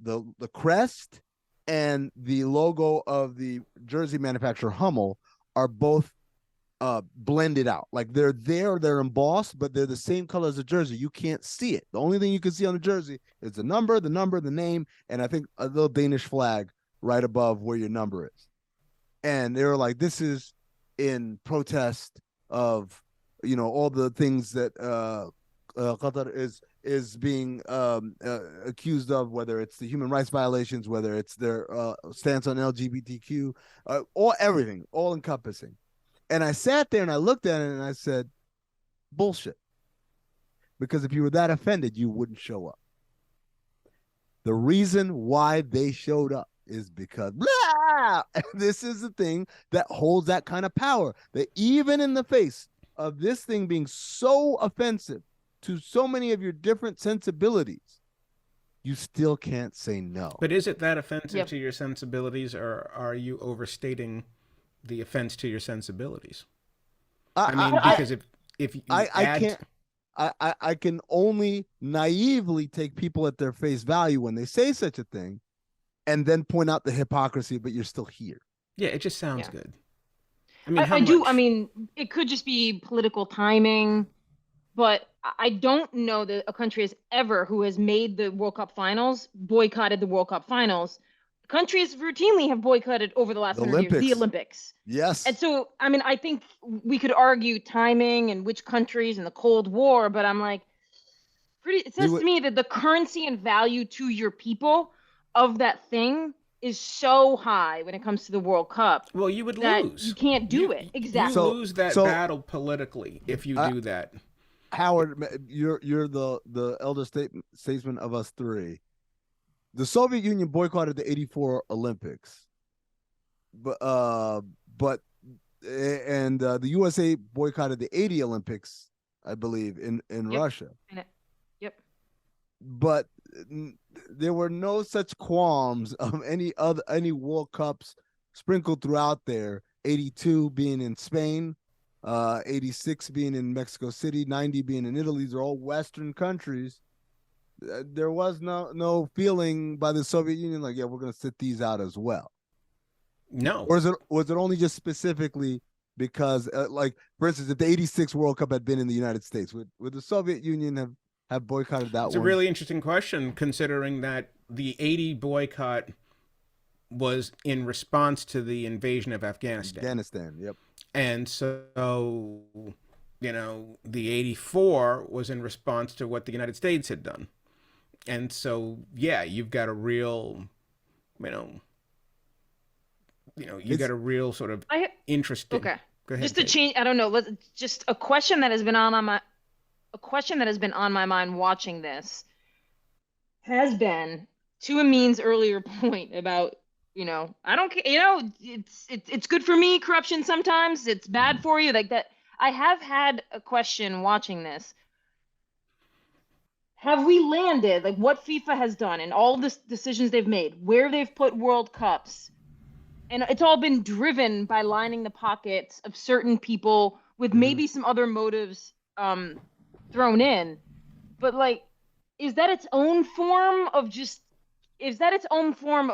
crest and the logo of the jersey manufacturer Hummel are both blended out. Like they're embossed, but they're the same color as the jersey. You can't see it. The only thing you can see on the jersey is the number, the name, and I think a little Danish flag right above where your number is. And they were like, this is in protest of, all the things that Qatar is being accused of, whether it's the human rights violations, whether it's their stance on LGBTQ, everything, all encompassing. And I sat there and I looked at it and I said, bullshit. Because if you were that offended, you wouldn't show up. The reason why they showed up is because this is the thing that holds that kind of power, that even in the face of this thing being so offensive to so many of your different sensibilities, you still can't say no. But is it that offensive to your sensibilities, or are you overstating the offense to your sensibilities? Because if you I can only naively take people at their face value when they say such a thing, and then point out the hypocrisy, but you're still here. Yeah, it just sounds good. I mean, it could just be political timing, but I don't know that a country who has made the World Cup finals boycotted the World Cup finals. Countries routinely have boycotted over the last 100 years the Olympics. Yes. And so, I think we could argue timing and which countries and the Cold War, but I'm like, it says to me that the currency and value to your people of that thing is so high when it comes to the World Cup. Well, you would lose. You can't do it. Exactly. You lose that battle politically if you do that. Howard, you're the elder statesman of us three. The Soviet Union boycotted the '84 Olympics, but but and the USA boycotted the 80 Olympics, I believe, in Yep. Russia. Yep. But there were no such qualms of any World Cups sprinkled throughout there. 82 being in Spain, 86 being in Mexico City, 90 being in Italy. These are all Western countries. There was no feeling by the Soviet Union like, yeah, we're going to sit these out as well. No. Or was it only just specifically because, like, for instance, if the 86 World Cup had been in the United States, would the Soviet Union have boycotted that It's one? a really interesting question, considering that the 80 boycott was in response to the invasion of Afghanistan. Yep. And so, the 84 was in response to what the United States had done. And so, yeah, you've got a real, got a real sort of interesting. Okay. Go ahead, Just to Kate. change, I don't know. Just a question that has been on my mind watching this has been to Amin's earlier point about, I don't care, it's good for me, corruption sometimes, it's bad for you, like that. I have had a question watching this. Have we landed, like what FIFA has done and all the decisions they've made, where they've put World Cups, and it's all been driven by lining the pockets of certain people with maybe some other motives thrown in, but like, is that its own form of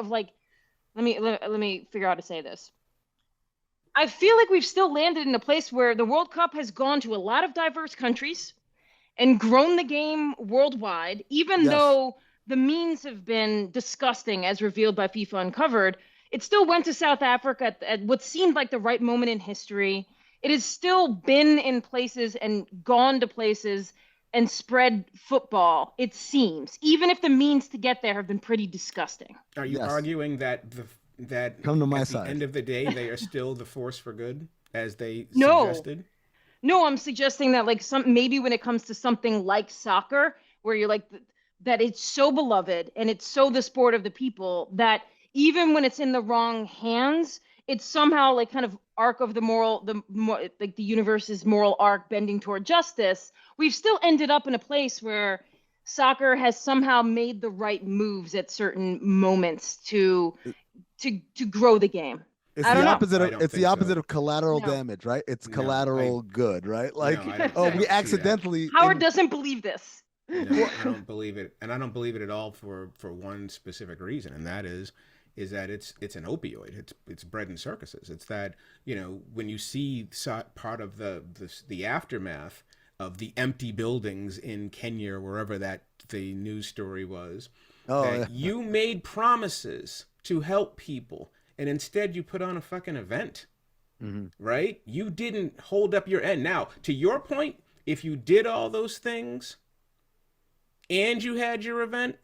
like, let me figure out how to say this. I feel like we've still landed in a place where the World Cup has gone to a lot of diverse countries and grown the game worldwide, even Yes. though the means have been disgusting as revealed by FIFA Uncovered. It still went to South Africa at what seemed like the right moment in history. It has still been in places and gone to places and spread football, it seems, even if the means to get there have been pretty disgusting. Are you Yes. arguing that that Come to my at side. the end of the day they are still the force for good, as they No. suggested? No, I'm suggesting that like maybe when it comes to something like soccer, where you're like that it's so beloved and it's so the sport of the people that even when it's in the wrong hands, it's somehow like kind of arc of like the universe's moral arc bending toward justice. We've still ended up in a place where soccer has somehow made the right moves at certain moments to grow the game. It's I the don't know. opposite I of don't it's the think opposite so. of collateral No. damage, right? It's No, collateral good, right? Like, No, I don't- oh, I don't we see that. accidentally Howard doesn't believe this. No, I don't believe it, and I don't believe it at all for one specific reason, and that is that it's an opioid. It's bred in circuses. It's that when you see part of the aftermath of the empty buildings in Kenya or wherever that the news story was, Oh, that yeah. you made promises to help people, and instead you put on a fucking event. Right? You didn't hold up your end. Now, to your point, if you did all those things and you had your event,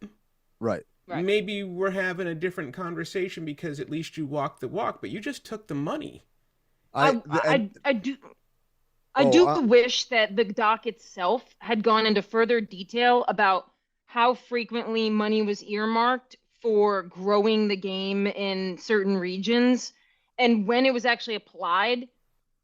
Right. Right. maybe we're having a different conversation because at least you walked the walk, but you just took the money. I do wish that the doc itself had gone into further detail about how frequently money was earmarked for growing the game in certain regions and when it was actually applied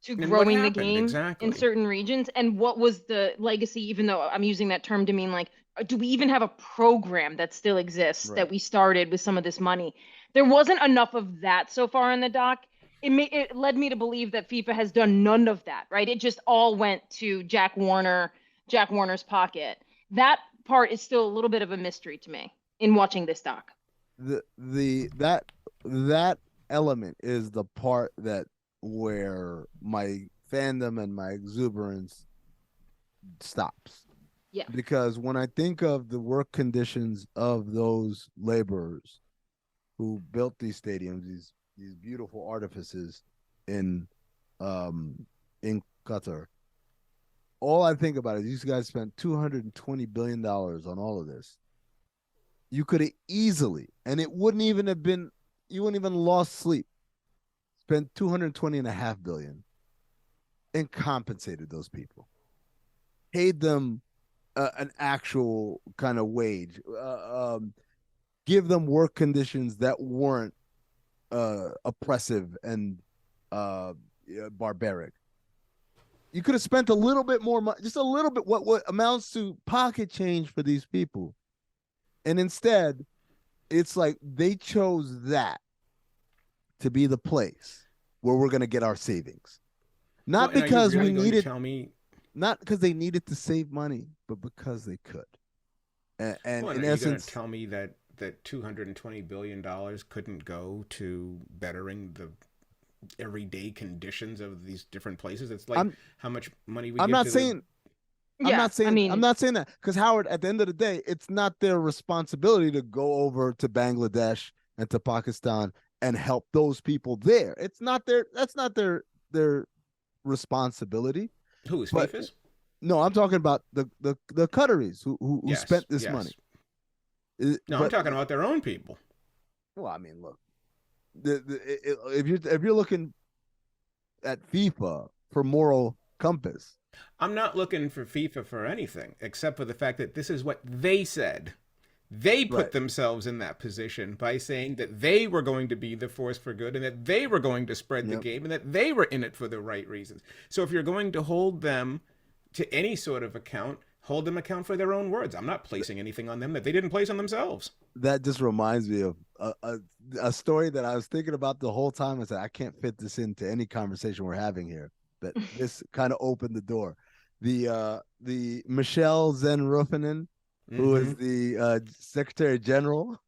to And what growing the happened, game exactly. in certain regions, and what was the legacy, even though I'm using that term to mean like, do we even have a program that still exists Right. that we started with some of this money? There wasn't enough of that so far in the doc. It led me to believe that FIFA has done none of that, right? It just all went to Jack Warner's pocket. That part is still a little bit of a mystery to me in watching this doc. That element is the part that where my fandom and my exuberance stops. Yeah. Because when I think of the work conditions of those laborers who built these stadiums, these beautiful artifices in Qatar, all I think about is these guys spent $220 billion on all of this. You could have easily, and it wouldn't even have been, you wouldn't even lost sleep, spent $220.5 billion and compensated those people, paid them an actual kind of wage, give them work conditions that weren't oppressive and barbaric. You could have spent a little bit more money, just a little bit, what amounts to pocket change for these people. And instead, it's like they chose that to be the place where we're going to get our savings. Not because we needed, not because they needed to save money, but because they could. And in essence, going to tell me that $220 billion couldn't go to bettering the everyday conditions of these different places? It's like how much money we. I'm not saying that, because Howard, at the end of the day, it's not their responsibility to go over to Bangladesh and to Pakistan and help those people there. It's not their. That's not their responsibility. Who is FIFA's? No, I'm talking about the Qataris who spent this money. I'm talking about their own people. Well, I mean, look, if you're looking at FIFA for moral compass, I'm not looking for FIFA for anything except for the fact that this is what they said. They put themselves in that position by saying that they were going to be the force for good and that they were going to spread the game and that they were in it for the right reasons. So if you're going to hold them to any sort of account, hold them account for their own words. I'm not placing anything on them that they didn't place on themselves. That just reminds me of a story that I was thinking about the whole time. I said, I can't fit this into any conversation we're having here, but this kind of opened the door. The Michelle Zen-Ruffinen, who is the Secretary General,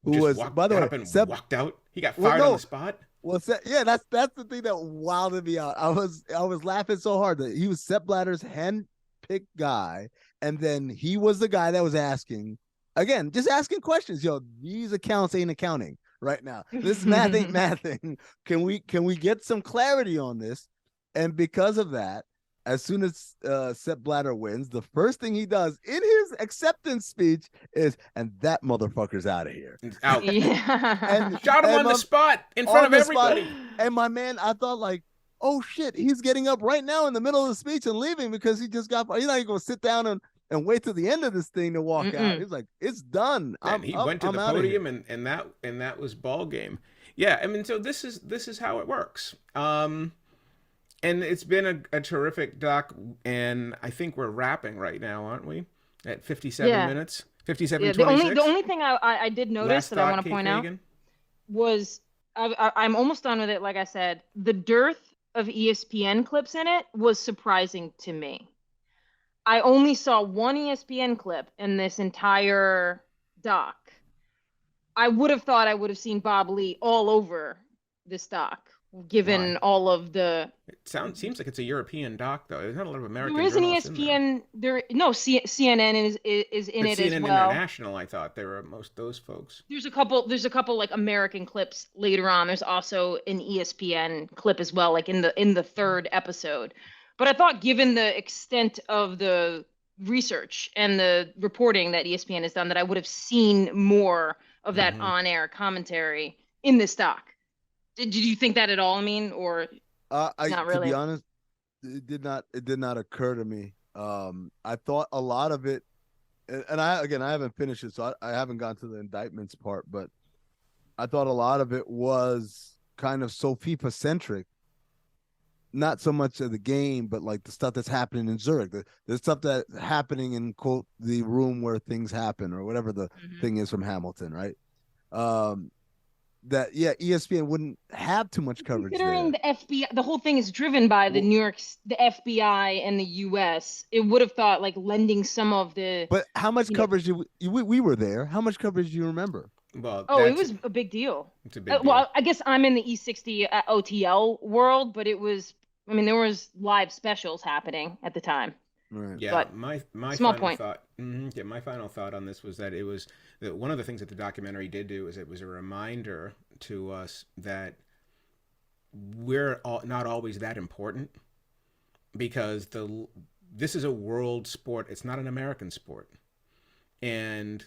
who was, by the way, walked out. He got fired on the spot. Well, that's the thing that wilded me out. I was laughing so hard that he was Sepp Blatter's hand-picked guy, and then he was the guy that was asking, again, just asking questions. Yo, these accounts ain't accounting right now. This math ain't mathing. Can we get some clarity on this? And because of that, as soon as Sepp Blatter wins, the first thing he does in his acceptance speech is, and that motherfucker's out of here. He's out. Yeah. And shot him on the spot in front of everybody. And my man, I thought like, oh shit, he's getting up right now in the middle of the speech and leaving because he just got, he's not going to sit down and wait till the end of this thing to walk out. He's like, it's done. He went to the podium and that was ball game. Yeah, I mean, so this is how it works. And it's been a terrific doc, and I think we're wrapping right now, aren't we? At 57 minutes, 57, 26. The only thing I did notice that I want to point out was I'm almost done with it. Like I said, the dearth of ESPN clips in it was surprising to me. I only saw one ESPN clip in this entire doc. I would have thought I would have seen Bob Lee all over this doc, given all of the. It seems like it's a European doc, though. There's not a lot of American. There is an ESPN. CNN is in it CNN as well. International, I thought there were most of those folks. There's a couple like American clips later on. There's also an ESPN clip as well, like in the third episode. But I thought, given the extent of the research and the reporting that ESPN has done, that I would have seen more of that on-air commentary in this doc. Did you think that at all? I mean, or not really? To be honest, it did not occur to me. I thought a lot of it, and I haven't finished it, so I haven't gone to the indictments part, but I thought a lot of it was kind of so FIFA centric. Not so much of the game, but like the stuff that's happening in Zurich, the stuff that's happening in, quote, the room where things happen, or whatever the thing is from Hamilton, right? That ESPN wouldn't have too much coverage. Considering the FBI, the whole thing is driven by the FBI and the US. It would have thought like lending some of the. But how much coverage we were there? How much coverage do you remember? Well, it was a big deal. It's a big deal. Well, I guess I'm in the E60 OTL world, but it was. I mean, there was live specials happening at the time. Right. Yeah, but my small final point. thought. My final thought on this was that it was that one of the things that the documentary did do is it was a reminder to us that we're not always that important, because this is a world sport. It's not an American sport, and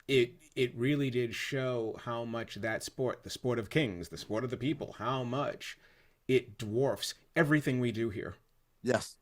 it really did show how much that sport, the sport of kings, the sport of the people, how much it dwarfs everything we do here. Yes.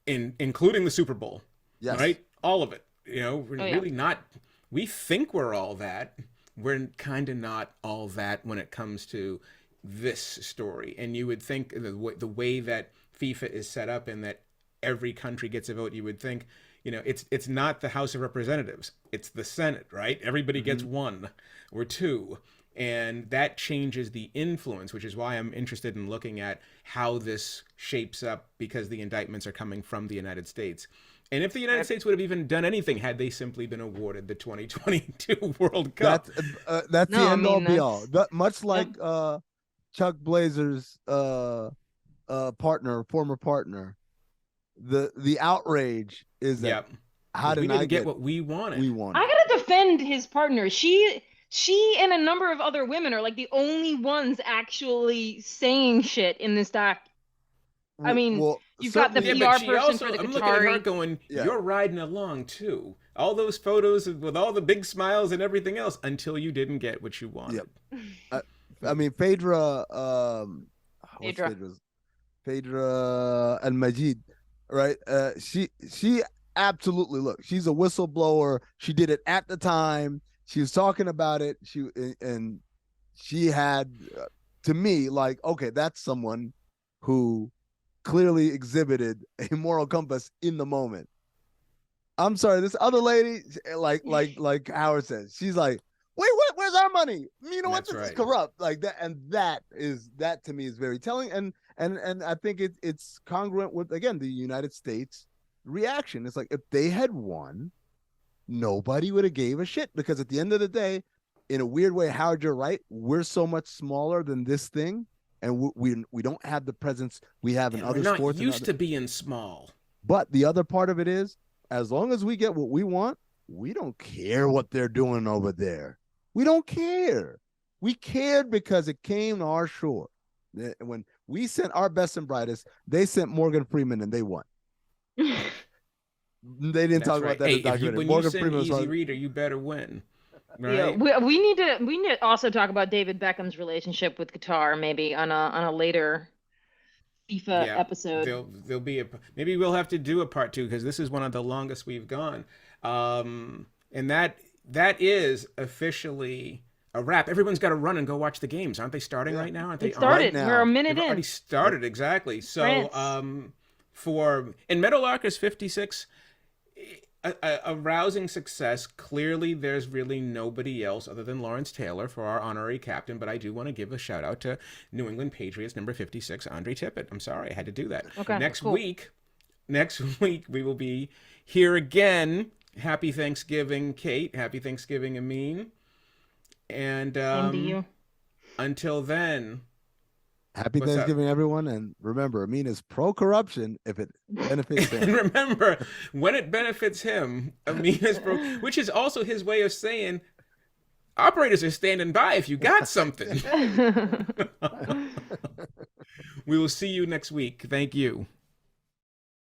Including the Super Bowl. Yes. Right? All of it. We're really not. We think we're all that. We're kind of not all that when it comes to this story. And you would think the way that FIFA is set up and that every country gets a vote, you would think, it's not the House of Representatives, it's the Senate, right? Everybody gets one or two. And that changes the influence, which is why I'm interested in looking at how this shapes up, because the indictments are coming from the United States. And if the United States would have even done anything had they simply been awarded the 2022 World Cup. That's the end all be all. Much like Chuck Blazer's former partner, the outrage is that how did I get what we wanted? I gotta defend his partner. She and a number of other women are like the only ones actually saying shit in this doc. I mean, you've got the PR person for the Qatari. I'm looking at her going, you're riding along too. All those photos with all the big smiles and everything else until you didn't get what you wanted. I mean, Phaedra and Majid, right? She absolutely, look, she's a whistleblower. She did it at the time. She was talking about it. She had, to me, like, okay, that's someone who clearly exhibited a moral compass in the moment. I'm sorry, this other lady, like Howard says, she's like, wait, where's our money? You know what? This is corrupt, like that, and that to me is very telling, and I think it's congruent with, again, the United States reaction. It's like, if they had won, nobody would have gave a shit, because at the end of the day, in a weird way, Howard, you're right, we're so much smaller than this thing, and we don't have the presence we have in other sports. We're not used to being small. But the other part of it is, as long as we get what we want, we don't care what they're doing over there. We don't care. We cared because it came to our shore. When we sent our best and brightest, they sent Morgan Freeman and they won. They didn't talk about that. Hey, when Morgan Freeman was Easy Reader, you better win. Right? Yeah, we need to also talk about David Beckham's relationship with Qatar, maybe on a later FIFA episode. There'll be maybe we'll have to do a part 2, because this is one of the longest we've gone, and that is officially a wrap. Everyone's got to run and go watch the games, aren't they? Starting right now? Aren't they? It started. Right now. We're a minute in. Already started, exactly. So France. In Meadowlarkers 56. A rousing success. Clearly, there's really nobody else other than Lawrence Taylor for our honorary captain, but I do want to give a shout out to New England Patriots number 56, Andre Tippett. I'm sorry, I had to do that. Okay, next week, we will be here again. Happy Thanksgiving, Kate. Happy Thanksgiving, Amin. And Same to you. Until then, happy Thanksgiving, everyone. And remember, Amin is pro-corruption if it benefits him. And remember, when it benefits him, Amin is pro, which is also his way of saying, operators are standing by if you got something. We will see you next week. Thank you.